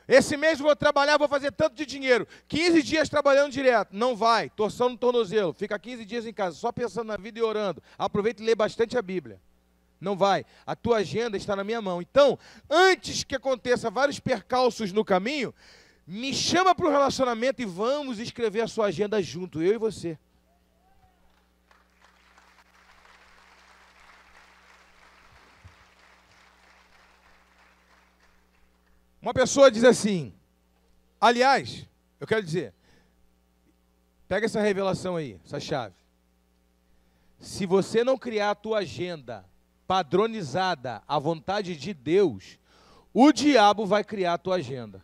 Esse mês eu vou trabalhar, vou fazer tanto de dinheiro. 15 dias trabalhando direto. Não vai, torção no tornozelo. Fica 15 dias em casa, só pensando na vida e orando. Aproveita e lê bastante a Bíblia. Não vai. A tua agenda está na minha mão. Então, antes que aconteça vários percalços no caminho, me chama para o relacionamento e vamos escrever a sua agenda junto, eu e você. Uma pessoa diz assim, aliás, eu quero dizer, pega essa revelação aí, essa chave. Se você não criar a tua agenda padronizada à vontade de Deus, o diabo vai criar a tua agenda.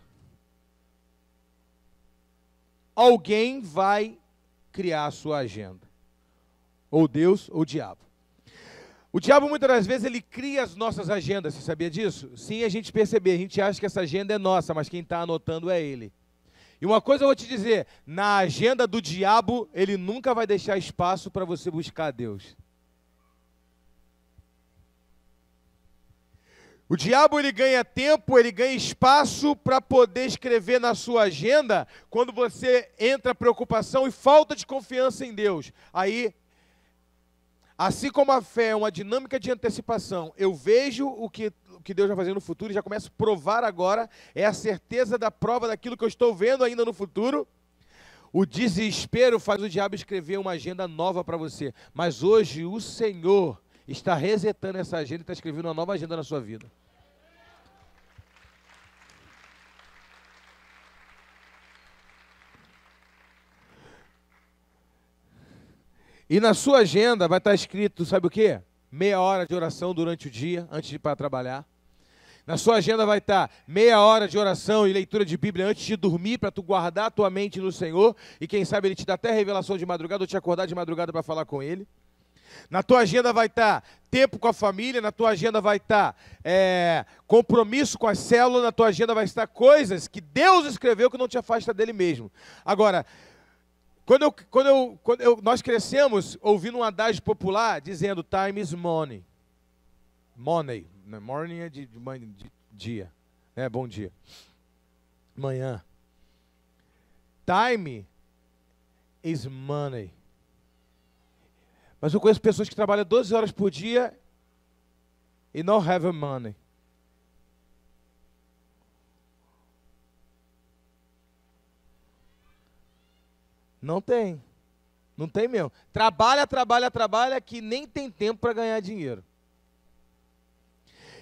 Alguém vai criar a sua agenda. Ou Deus ou o diabo. O diabo muitas das vezes ele cria as nossas agendas, você sabia disso? Sim, a gente perceber, a gente acha que essa agenda é nossa, mas quem está anotando é ele. E uma coisa eu vou te dizer, na agenda do diabo, ele nunca vai deixar espaço para você buscar a Deus. O diabo ele ganha tempo, ele ganha espaço para poder escrever na sua agenda quando você entra preocupação e falta de confiança em Deus. Aí, assim como a fé é uma dinâmica de antecipação, eu vejo o que Deus vai fazer no futuro e já começo a provar agora, é a certeza da prova daquilo que eu estou vendo ainda no futuro. O desespero faz o diabo escrever uma agenda nova para você. Mas hoje o Senhor está resetando essa agenda e está escrevendo uma nova agenda na sua vida. E na sua agenda vai estar escrito, sabe o quê? Meia hora de oração durante o dia, antes de ir para trabalhar. Na sua agenda vai estar meia hora de oração e leitura de Bíblia antes de dormir, para tu guardar a tua mente no Senhor. E quem sabe Ele te dá até revelação de madrugada, ou te acordar de madrugada para falar com Ele. Na tua agenda vai estar tempo com a família, na tua agenda vai estar compromisso com a célula, na tua agenda vai estar coisas que Deus escreveu que não te afasta dele mesmo. Agora, nós crescemos ouvindo um adágio popular dizendo time is money. Money. Morning é de dia. Bom dia. Manhã. Time is money. Mas eu conheço pessoas que trabalham 12 horas por dia e não have money. Não tem. Não tem mesmo. Trabalha que nem tem tempo para ganhar dinheiro.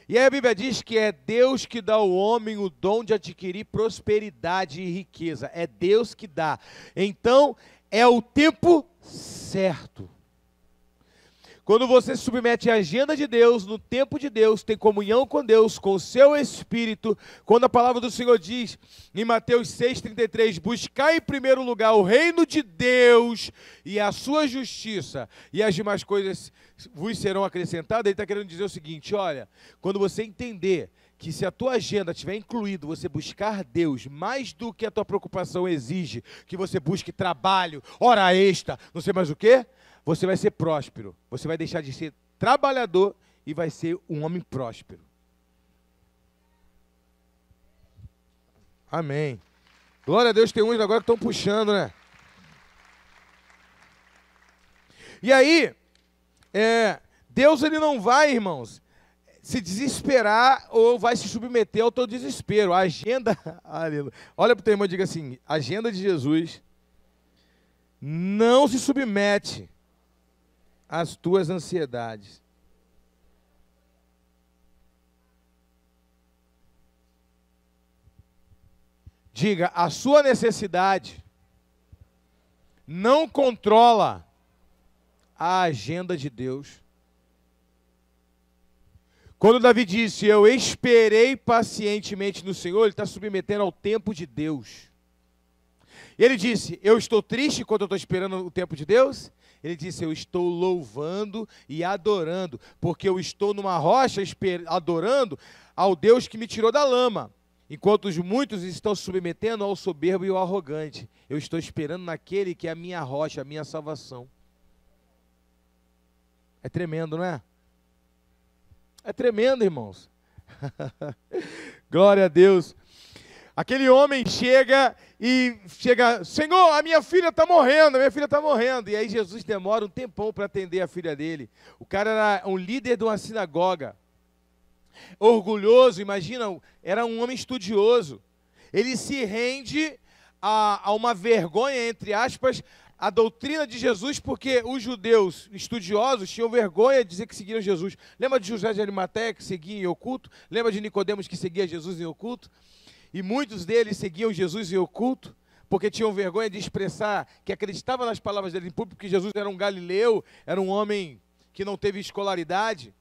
E aí a Bíblia diz que é Deus que dá ao homem o dom de adquirir prosperidade e riqueza. É Deus que dá. Então, é o tempo certo. Quando você se submete à agenda de Deus, no tempo de Deus, tem comunhão com Deus, com o seu Espírito, quando a palavra do Senhor diz, em Mateus 6,33, buscar em primeiro lugar o reino de Deus e a sua justiça, e as demais coisas vos serão acrescentadas, ele está querendo dizer o seguinte, olha, quando você entender que se a tua agenda tiver incluído você buscar Deus mais do que a tua preocupação exige, que você busque trabalho, hora extra, não sei mais o quê, você vai ser próspero. Você vai deixar de ser trabalhador e vai ser um homem próspero. Amém. Glória a Deus, tem uns agora que estão puxando, né? E aí, Deus ele não vai, irmãos, se desesperar ou vai se submeter ao teu desespero. A agenda, olha para o teu irmão e diga assim, a agenda de Jesus não se submete as tuas ansiedades. Diga, a sua necessidade não controla a agenda de Deus. Quando Davi disse, eu esperei pacientemente no Senhor, ele está submetendo ao tempo de Deus. E ele disse, eu estou triste quando eu estou esperando o tempo de Deus? Ele disse, eu estou louvando e adorando, porque eu estou numa rocha adorando ao Deus que me tirou da lama. Enquanto muitos estão submetendo ao soberbo e ao arrogante, eu estou esperando naquele que é a minha rocha, a minha salvação. É tremendo, não é? É tremendo, irmãos. Glória a Deus. Aquele homem chega, Senhor, a minha filha está morrendo, E aí Jesus demora um tempão para atender a filha dele. O cara era um líder de uma sinagoga. Orgulhoso, imagina, era um homem estudioso. Ele se rende a uma vergonha, entre aspas, a doutrina de Jesus, porque os judeus estudiosos tinham vergonha de dizer que seguiam Jesus. Lembra de José de Arimateia, que seguia em oculto? Lembra de Nicodemos, que seguia Jesus em oculto? E muitos deles seguiam Jesus em oculto, porque tinham vergonha de expressar que acreditavam nas palavras dele em público, que Jesus era um galileu, era um homem que não teve escolaridade.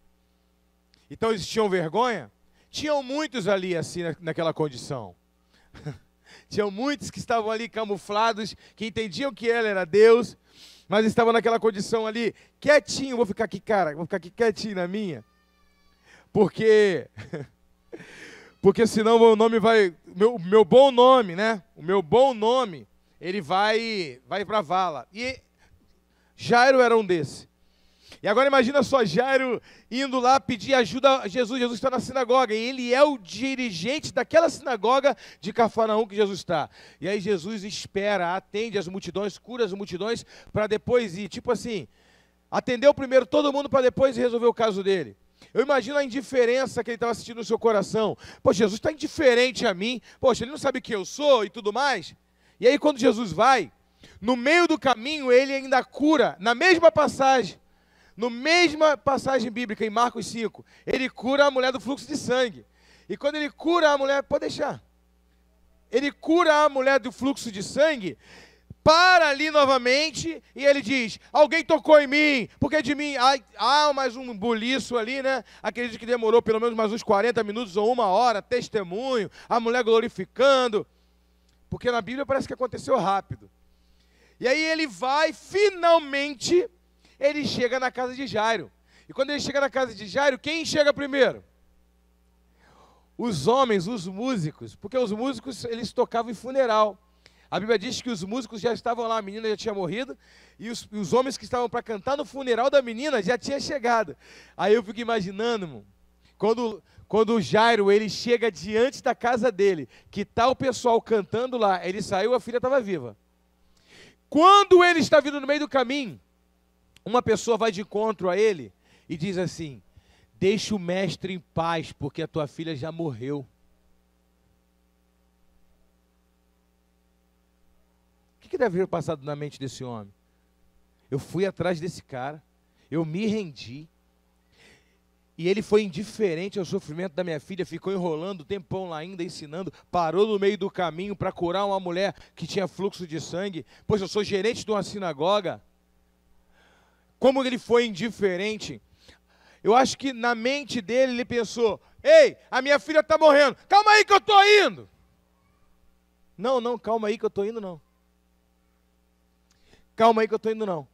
Então eles tinham vergonha? Tinham muitos ali assim naquela condição. Tinham muitos que estavam ali camuflados, que entendiam que ele era Deus, mas estavam naquela condição ali, quietinho, vou ficar aqui quietinho na minha, porque senão o meu nome vai, meu bom nome, né? O meu bom nome, ele vai para a vala. E Jairo era um desses. E agora imagina só, Jairo indo lá pedir ajuda a Jesus. Jesus está na sinagoga, e ele é o dirigente daquela sinagoga de Cafarnaum que Jesus está. E aí Jesus espera, atende as multidões, cura as multidões, para depois ir, tipo assim, atendeu primeiro todo mundo para depois resolver o caso dele. Eu imagino a indiferença que ele estava sentindo no seu coração. Poxa, Jesus está indiferente a mim, poxa, ele não sabe quem eu sou e tudo mais. E aí quando Jesus vai, no meio do caminho ele ainda cura, na mesma passagem bíblica, em Marcos 5, ele cura a mulher do fluxo de sangue. E quando ele cura a mulher, pode deixar. Ele cura a mulher do fluxo de sangue, para ali novamente, e ele diz, alguém tocou em mim, porque de mim, há mais um buliço ali, né? Acredito que demorou pelo menos mais uns 40 minutos ou 1 hora, testemunho, a mulher glorificando, porque na Bíblia parece que aconteceu rápido. E aí ele vai, finalmente, ele chega na casa de Jairo. E quando ele chega na casa de Jairo, quem chega primeiro? Os homens, os músicos, porque os músicos, eles tocavam em funeral. A Bíblia diz que os músicos já estavam lá, a menina já tinha morrido, e os homens que estavam para cantar no funeral da menina já tinham chegado. Aí eu fico imaginando, irmão, quando o Jairo, ele chega diante da casa dele, que está o pessoal cantando lá, ele saiu, a filha estava viva. Quando ele está vindo no meio do caminho, uma pessoa vai de encontro a ele e diz assim, deixa o mestre em paz, porque a tua filha já morreu. O que deve ter passado na mente desse homem? Eu fui atrás desse cara, eu me rendi, e ele foi indiferente ao sofrimento da minha filha, ficou enrolando o tempão lá ainda, ensinando, parou no meio do caminho para curar uma mulher que tinha fluxo de sangue. Poxa, eu sou gerente de uma sinagoga. Como ele foi indiferente, eu acho que na mente dele ele pensou, ei, a minha filha está morrendo, calma aí que eu estou indo. Não, calma aí que eu estou indo não. Calma aí que eu estou indo não.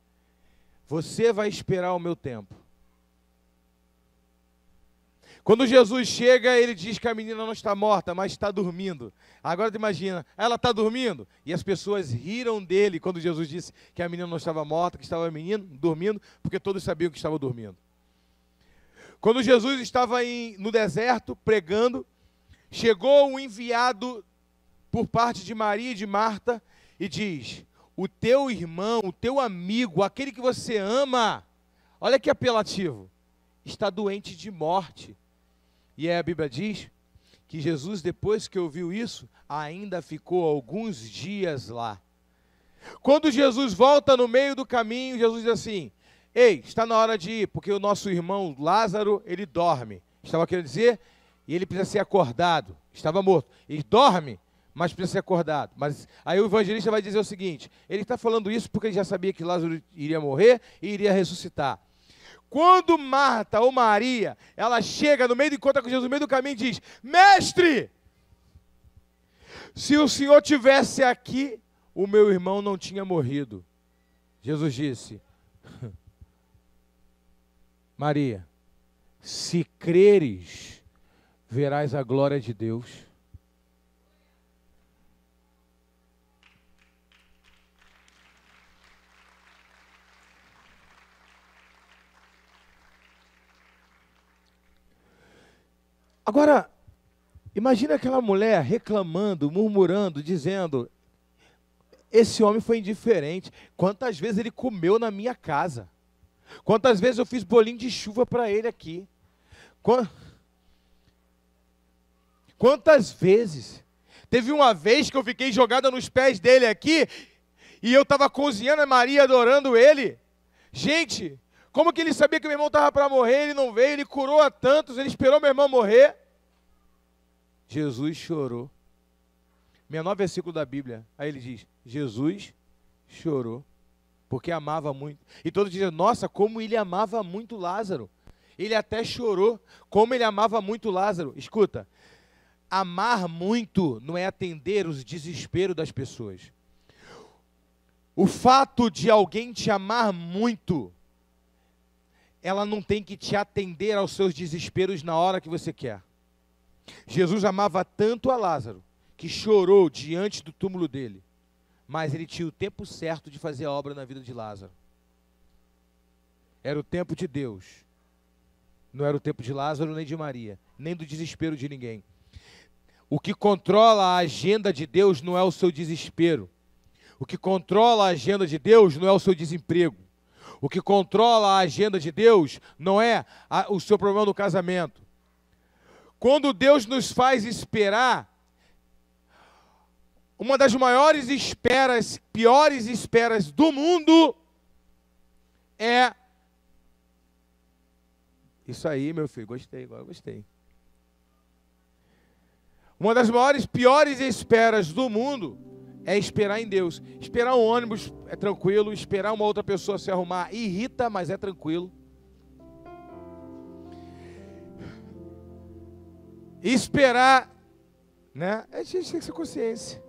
Você vai esperar o meu tempo. Quando Jesus chega, ele diz que a menina não está morta, mas está dormindo. Agora tu imagina, ela está dormindo? E as pessoas riram dele quando Jesus disse que a menina não estava morta, que estava dormindo, porque todos sabiam que estava dormindo. Quando Jesus estava no deserto pregando, chegou um enviado por parte de Maria e de Marta e diz, o teu irmão, o teu amigo, aquele que você ama, olha que apelativo, está doente de morte. E aí a Bíblia diz que Jesus, depois que ouviu isso, ainda ficou alguns dias lá. Quando Jesus volta no meio do caminho, Jesus diz assim, ei, está na hora de ir, porque o nosso irmão Lázaro, ele dorme. Estava querendo dizer, e ele precisa ser acordado, estava morto. Ele dorme, mas precisa ser acordado. Mas aí o evangelista vai dizer o seguinte, ele está falando isso porque ele já sabia que Lázaro iria morrer e iria ressuscitar. Quando Marta ou Maria, ela chega no meio do encontro com Jesus, no meio do caminho e diz, mestre, se o Senhor tivesse aqui, o meu irmão não tinha morrido. Jesus disse, Maria, se creres, verás a glória de Deus. Agora, imagina aquela mulher reclamando, murmurando, dizendo, esse homem foi indiferente. Quantas vezes ele comeu na minha casa? Quantas vezes eu fiz bolinho de chuva para ele aqui? Quantas vezes? Teve uma vez que eu fiquei jogada nos pés dele aqui, e eu estava cozinhando a Maria, adorando ele. Gente, como que ele sabia que meu irmão estava para morrer, ele não veio, ele curou a tantos, ele esperou meu irmão morrer? Jesus chorou. menor versículo da Bíblia, aí ele diz, Jesus chorou, porque amava muito. E todos dizem, nossa, como ele amava muito Lázaro. Ele até chorou, como ele amava muito Lázaro. Escuta, amar muito não é atender os desesperos das pessoas. O fato de alguém te amar muito, ela não tem que te atender aos seus desesperos na hora que você quer. Jesus amava tanto a Lázaro, que chorou diante do túmulo dele, mas ele tinha o tempo certo de fazer a obra na vida de Lázaro. Era o tempo de Deus. Não era o tempo de Lázaro, nem de Maria, nem do desespero de ninguém. O que controla a agenda de Deus não é o seu desespero. O que controla a agenda de Deus não é o seu desemprego. O que controla a agenda de Deus não é o seu problema no casamento. Quando Deus nos faz esperar, uma das maiores esperas, piores esperas do mundo é... Isso aí, meu filho, gostei, agora gostei. Uma das maiores, piores esperas do mundo é esperar em Deus. Esperar um ônibus é tranquilo, esperar uma outra pessoa se arrumar irrita, mas é tranquilo. Esperar, né? A gente tem que ter consciência.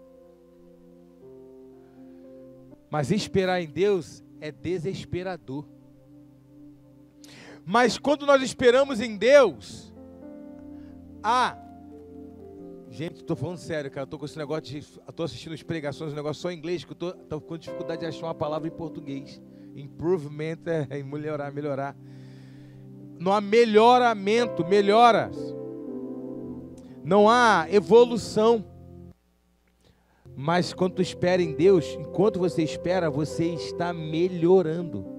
Mas esperar em Deus é desesperador. Mas quando nós esperamos em Deus, gente, estou falando sério, cara, estou com esse negócio de... Estou assistindo as pregações, um negócio só em inglês, que eu estou com dificuldade de achar uma palavra em português. Improvement é melhorar. Não há melhoramento, melhoras. Não há evolução. Mas quando tu espera em Deus, enquanto você espera, você está melhorando.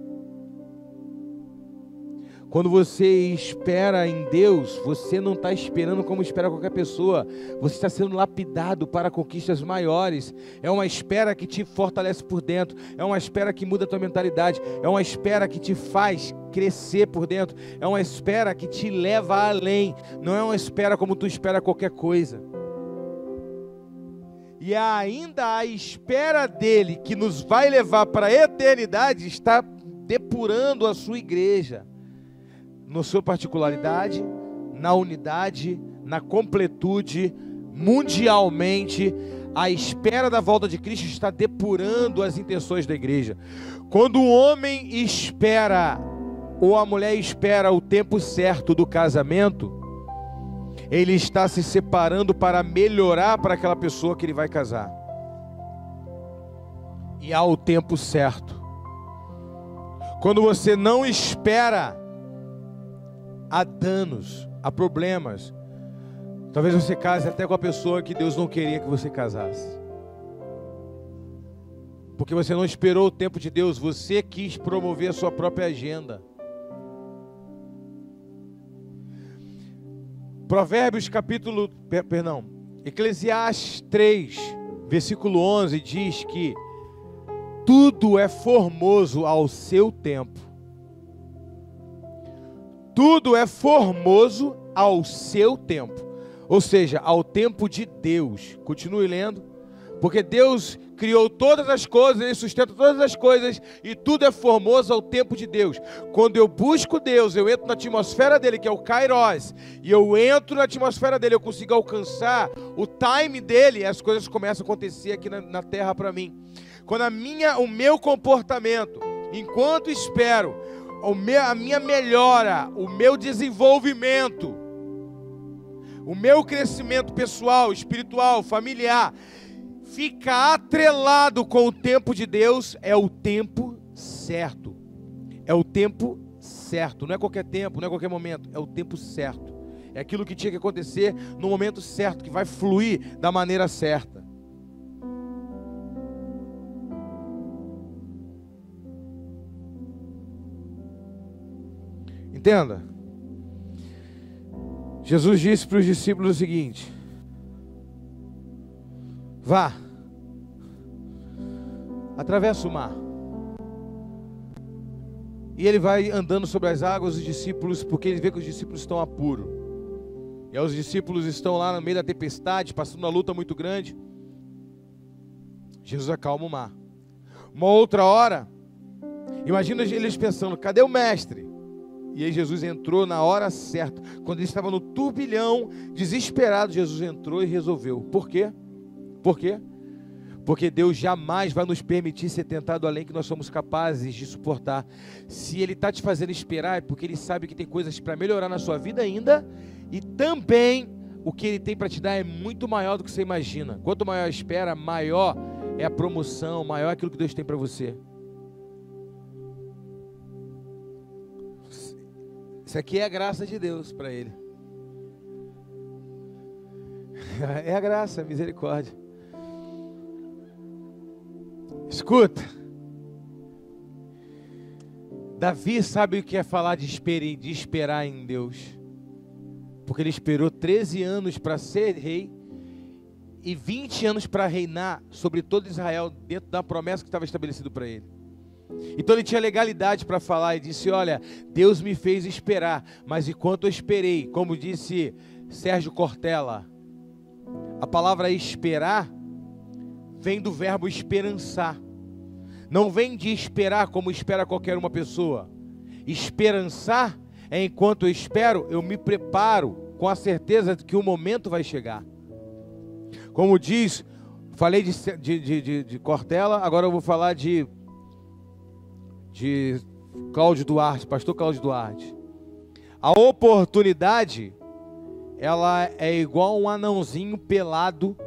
Quando você espera em Deus, você não está esperando como espera qualquer pessoa. Você está sendo lapidado para conquistas maiores. É uma espera que te fortalece por dentro. É uma espera que muda a tua mentalidade. É uma espera que te faz crescer por dentro. É uma espera que te leva além. Não é uma espera como tu espera qualquer coisa. E ainda a espera dele, que nos vai levar para a eternidade, está depurando a sua igreja. Na sua particularidade, na unidade, na completude, mundialmente, a espera da volta de Cristo está depurando as intenções da igreja. Quando o homem espera, ou a mulher espera o tempo certo do casamento, ele está se separando para melhorar para aquela pessoa que ele vai casar. E há o tempo certo. Quando você não espera, há danos, há problemas. Talvez você case até com a pessoa que Deus não queria que você casasse. Porque você não esperou o tempo de Deus, você quis promover a sua própria agenda. Eclesiastes 3, versículo 11 diz que tudo é formoso ao seu tempo. Tudo é formoso ao seu tempo. Ou seja, ao tempo de Deus. Continue lendo. Porque Deus criou todas as coisas, Ele sustenta todas as coisas, e tudo é formoso ao tempo de Deus. Quando eu busco Deus, eu entro na atmosfera dEle, que é o Kairos, e eu entro na atmosfera dEle, eu consigo alcançar o time dEle, e as coisas começam a acontecer aqui na terra para mim. Quando o meu comportamento, enquanto espero, a minha melhora, o meu desenvolvimento, o meu crescimento pessoal, espiritual, familiar, fica atrelado com o tempo de Deus, é o tempo certo. É o tempo certo. Não é qualquer tempo, não é qualquer momento. É o tempo certo. É aquilo que tinha que acontecer no momento certo, que vai fluir da maneira certa. Entenda. Jesus disse para os discípulos o seguinte: vá, atravessa o mar. E ele vai andando sobre as águas, os discípulos, porque ele vê que os discípulos estão a puro. E aí os discípulos estão lá no meio da tempestade, passando uma luta muito grande. Jesus acalma o mar. Uma outra hora, imagina eles pensando: cadê o mestre? E aí Jesus entrou na hora certa. Quando ele estava no turbilhão, desesperado, Jesus entrou e resolveu. Por quê? Por quê? Porque Deus jamais vai nos permitir ser tentado além que nós somos capazes de suportar. Se Ele está te fazendo esperar, é porque Ele sabe que tem coisas para melhorar na sua vida ainda. E também o que Ele tem para te dar é muito maior do que você imagina. Quanto maior a espera, maior é a promoção, maior é aquilo que Deus tem para você. Isso aqui é a graça de Deus para Ele. É a graça, a misericórdia. Escuta. Davi sabe o que é falar de esperar em Deus. Porque ele esperou 13 anos para ser rei e 20 anos para reinar sobre todo Israel dentro da promessa que estava estabelecida para ele. Então ele tinha legalidade para falar e disse: olha, Deus me fez esperar, mas enquanto eu esperei, como disse Sérgio Cortella, a palavra esperar vem do verbo esperançar. Não vem de esperar como espera qualquer uma pessoa. Esperançar é enquanto eu espero, eu me preparo com a certeza de que o momento vai chegar. Como diz, falei de Cortella, agora eu vou falar de Cláudio Duarte, pastor Cláudio Duarte. A oportunidade, ela é igual um anãozinho pelado,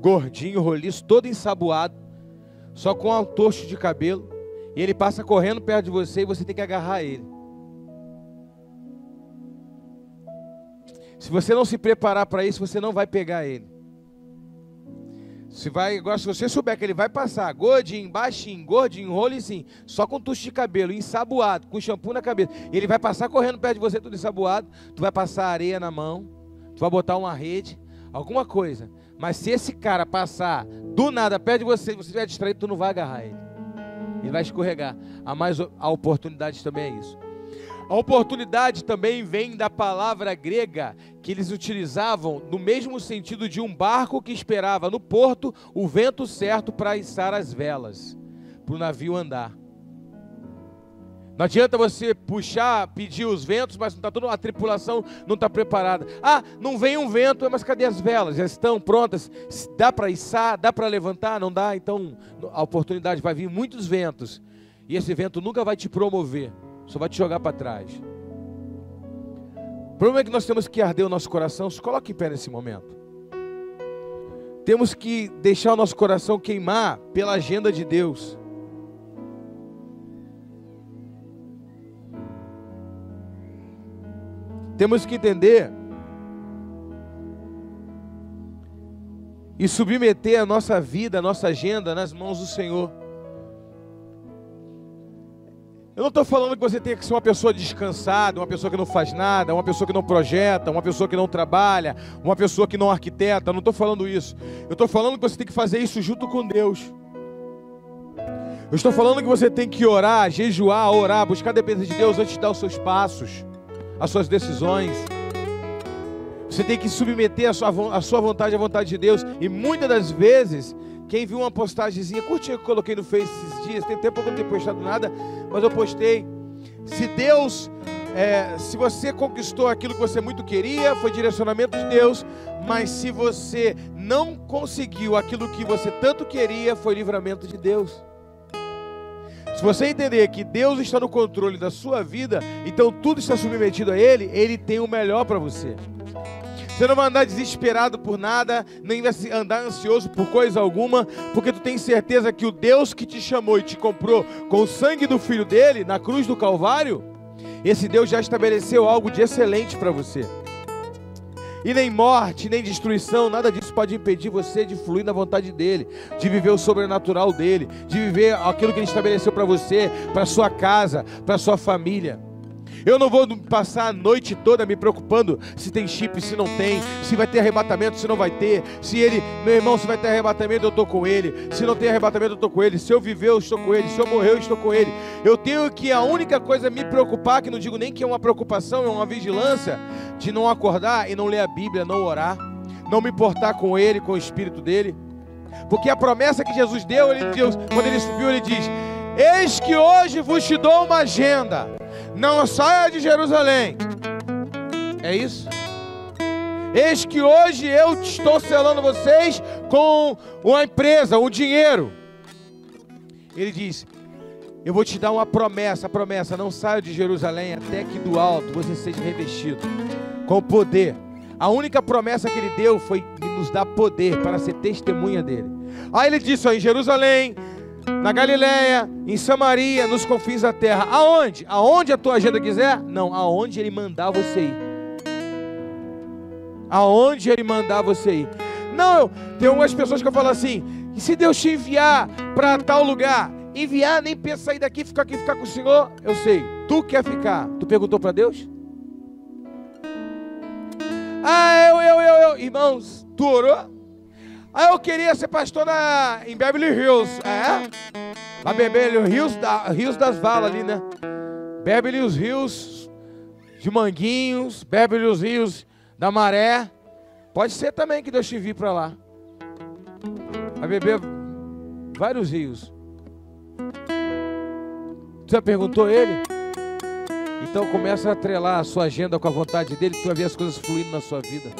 gordinho, roliço, todo ensaboado, só com um tocho de cabelo, e ele passa correndo perto de você e você tem que agarrar ele. Se você não se preparar para isso, você não vai pegar ele. Se você souber que ele vai passar gordinho, baixinho, gordinho, rolicinho, só com tucho de cabelo, ensaboado, com shampoo na cabeça, ele vai passar correndo perto de você, tudo ensaboado, tu vai passar areia na mão, tu vai botar uma rede, alguma coisa. Mas se esse cara passar do nada perto de você, você estiver distraído, tu não vai agarrar ele. Ele vai escorregar. A oportunidade também é isso. A oportunidade também vem da palavra grega que eles utilizavam no mesmo sentido de um barco que esperava no porto o vento certo para içar as velas, para o navio andar. Não adianta você puxar, pedir os ventos, mas a tripulação não está preparada. Ah, não vem um vento, mas cadê as velas? Já estão prontas? Dá para içar? Dá para levantar? Não dá? Então a oportunidade vai vir muitos ventos. E esse vento nunca vai te promover, só vai te jogar para trás. O problema é que nós temos que arder o nosso coração. Se coloque em pé nesse momento. Temos que deixar o nosso coração queimar pela agenda de Deus. Temos que entender e submeter a nossa vida, a nossa agenda nas mãos do Senhor. Eu não estou falando que você tenha que ser uma pessoa descansada, uma pessoa que não faz nada, uma pessoa que não projeta, uma pessoa que não trabalha, uma pessoa que não arquiteta. Eu não estou falando isso. Eu estou falando que você tem que fazer isso junto com Deus. Eu estou falando que você tem que orar, jejuar, orar, buscar a dependência de Deus antes de dar os seus passos, as suas decisões. Você tem que submeter a sua vontade à vontade de Deus. E muitas das vezes, quem viu uma postagemzinha curtinha que eu coloquei no Face esses dias, tem tempo que eu não tenho postado nada, mas eu postei. Se você conquistou aquilo que você muito queria, foi direcionamento de Deus, mas se você não conseguiu aquilo que você tanto queria, foi livramento de Deus. Se você entender que Deus está no controle da sua vida, então tudo está submetido a Ele, Ele tem o melhor para você. Você não vai andar desesperado por nada, nem vai andar ansioso por coisa alguma, porque tu tem certeza que o Deus que te chamou e te comprou com o sangue do Filho dele, na cruz do Calvário, esse Deus já estabeleceu algo de excelente para você. E nem morte, nem destruição, nada disso pode impedir você de fluir na vontade dEle, de viver o sobrenatural dEle, de viver aquilo que Ele estabeleceu para você, para sua casa, para sua família. Eu não vou passar a noite toda me preocupando se tem chip, se não tem, se vai ter arrebatamento, se não vai ter, meu irmão, se vai ter arrebatamento, eu estou com ele, se não tem arrebatamento, eu estou com ele, se eu viver, eu estou com ele, se eu morrer, eu estou com ele. Eu tenho que a única coisa me preocupar, que não digo nem que é uma preocupação, é uma vigilância, de não acordar e não ler a Bíblia, não orar, não me importar com ele, com o Espírito dele, porque a promessa que Jesus deu, quando ele subiu, ele diz: eis que hoje vos te dou uma agenda, não saia de Jerusalém. É isso? Eis que hoje eu estou selando vocês com uma empresa, um dinheiro. Ele diz: eu vou te dar uma promessa, não saia de Jerusalém até que do alto você seja revestido com poder. A única promessa que ele deu foi nos dar poder para ser testemunha dele. Aí ele disse: em Jerusalém, na Galileia, em Samaria, nos confins da terra. Aonde? Aonde a tua agenda quiser? Não, aonde ele mandar você ir. Aonde ele mandar você ir. Não, tem algumas pessoas que eu falo assim: e se Deus te enviar para tal lugar? Enviar, nem pensa sair daqui, ficar com o Senhor. Eu sei, tu quer ficar. Tu perguntou para Deus? Irmãos, tu orou? Eu queria ser pastor em Beverly Hills. Lá Beverly Hills das Valas ali, né? Beverly Hills de Manguinhos, Beverly Hills da Maré. Pode ser também que Deus te envie para lá. Vai beber vários rios. Você já perguntou a ele? Então começa a atrelar a sua agenda com a vontade dele, que tu vai ver as coisas fluindo na sua vida.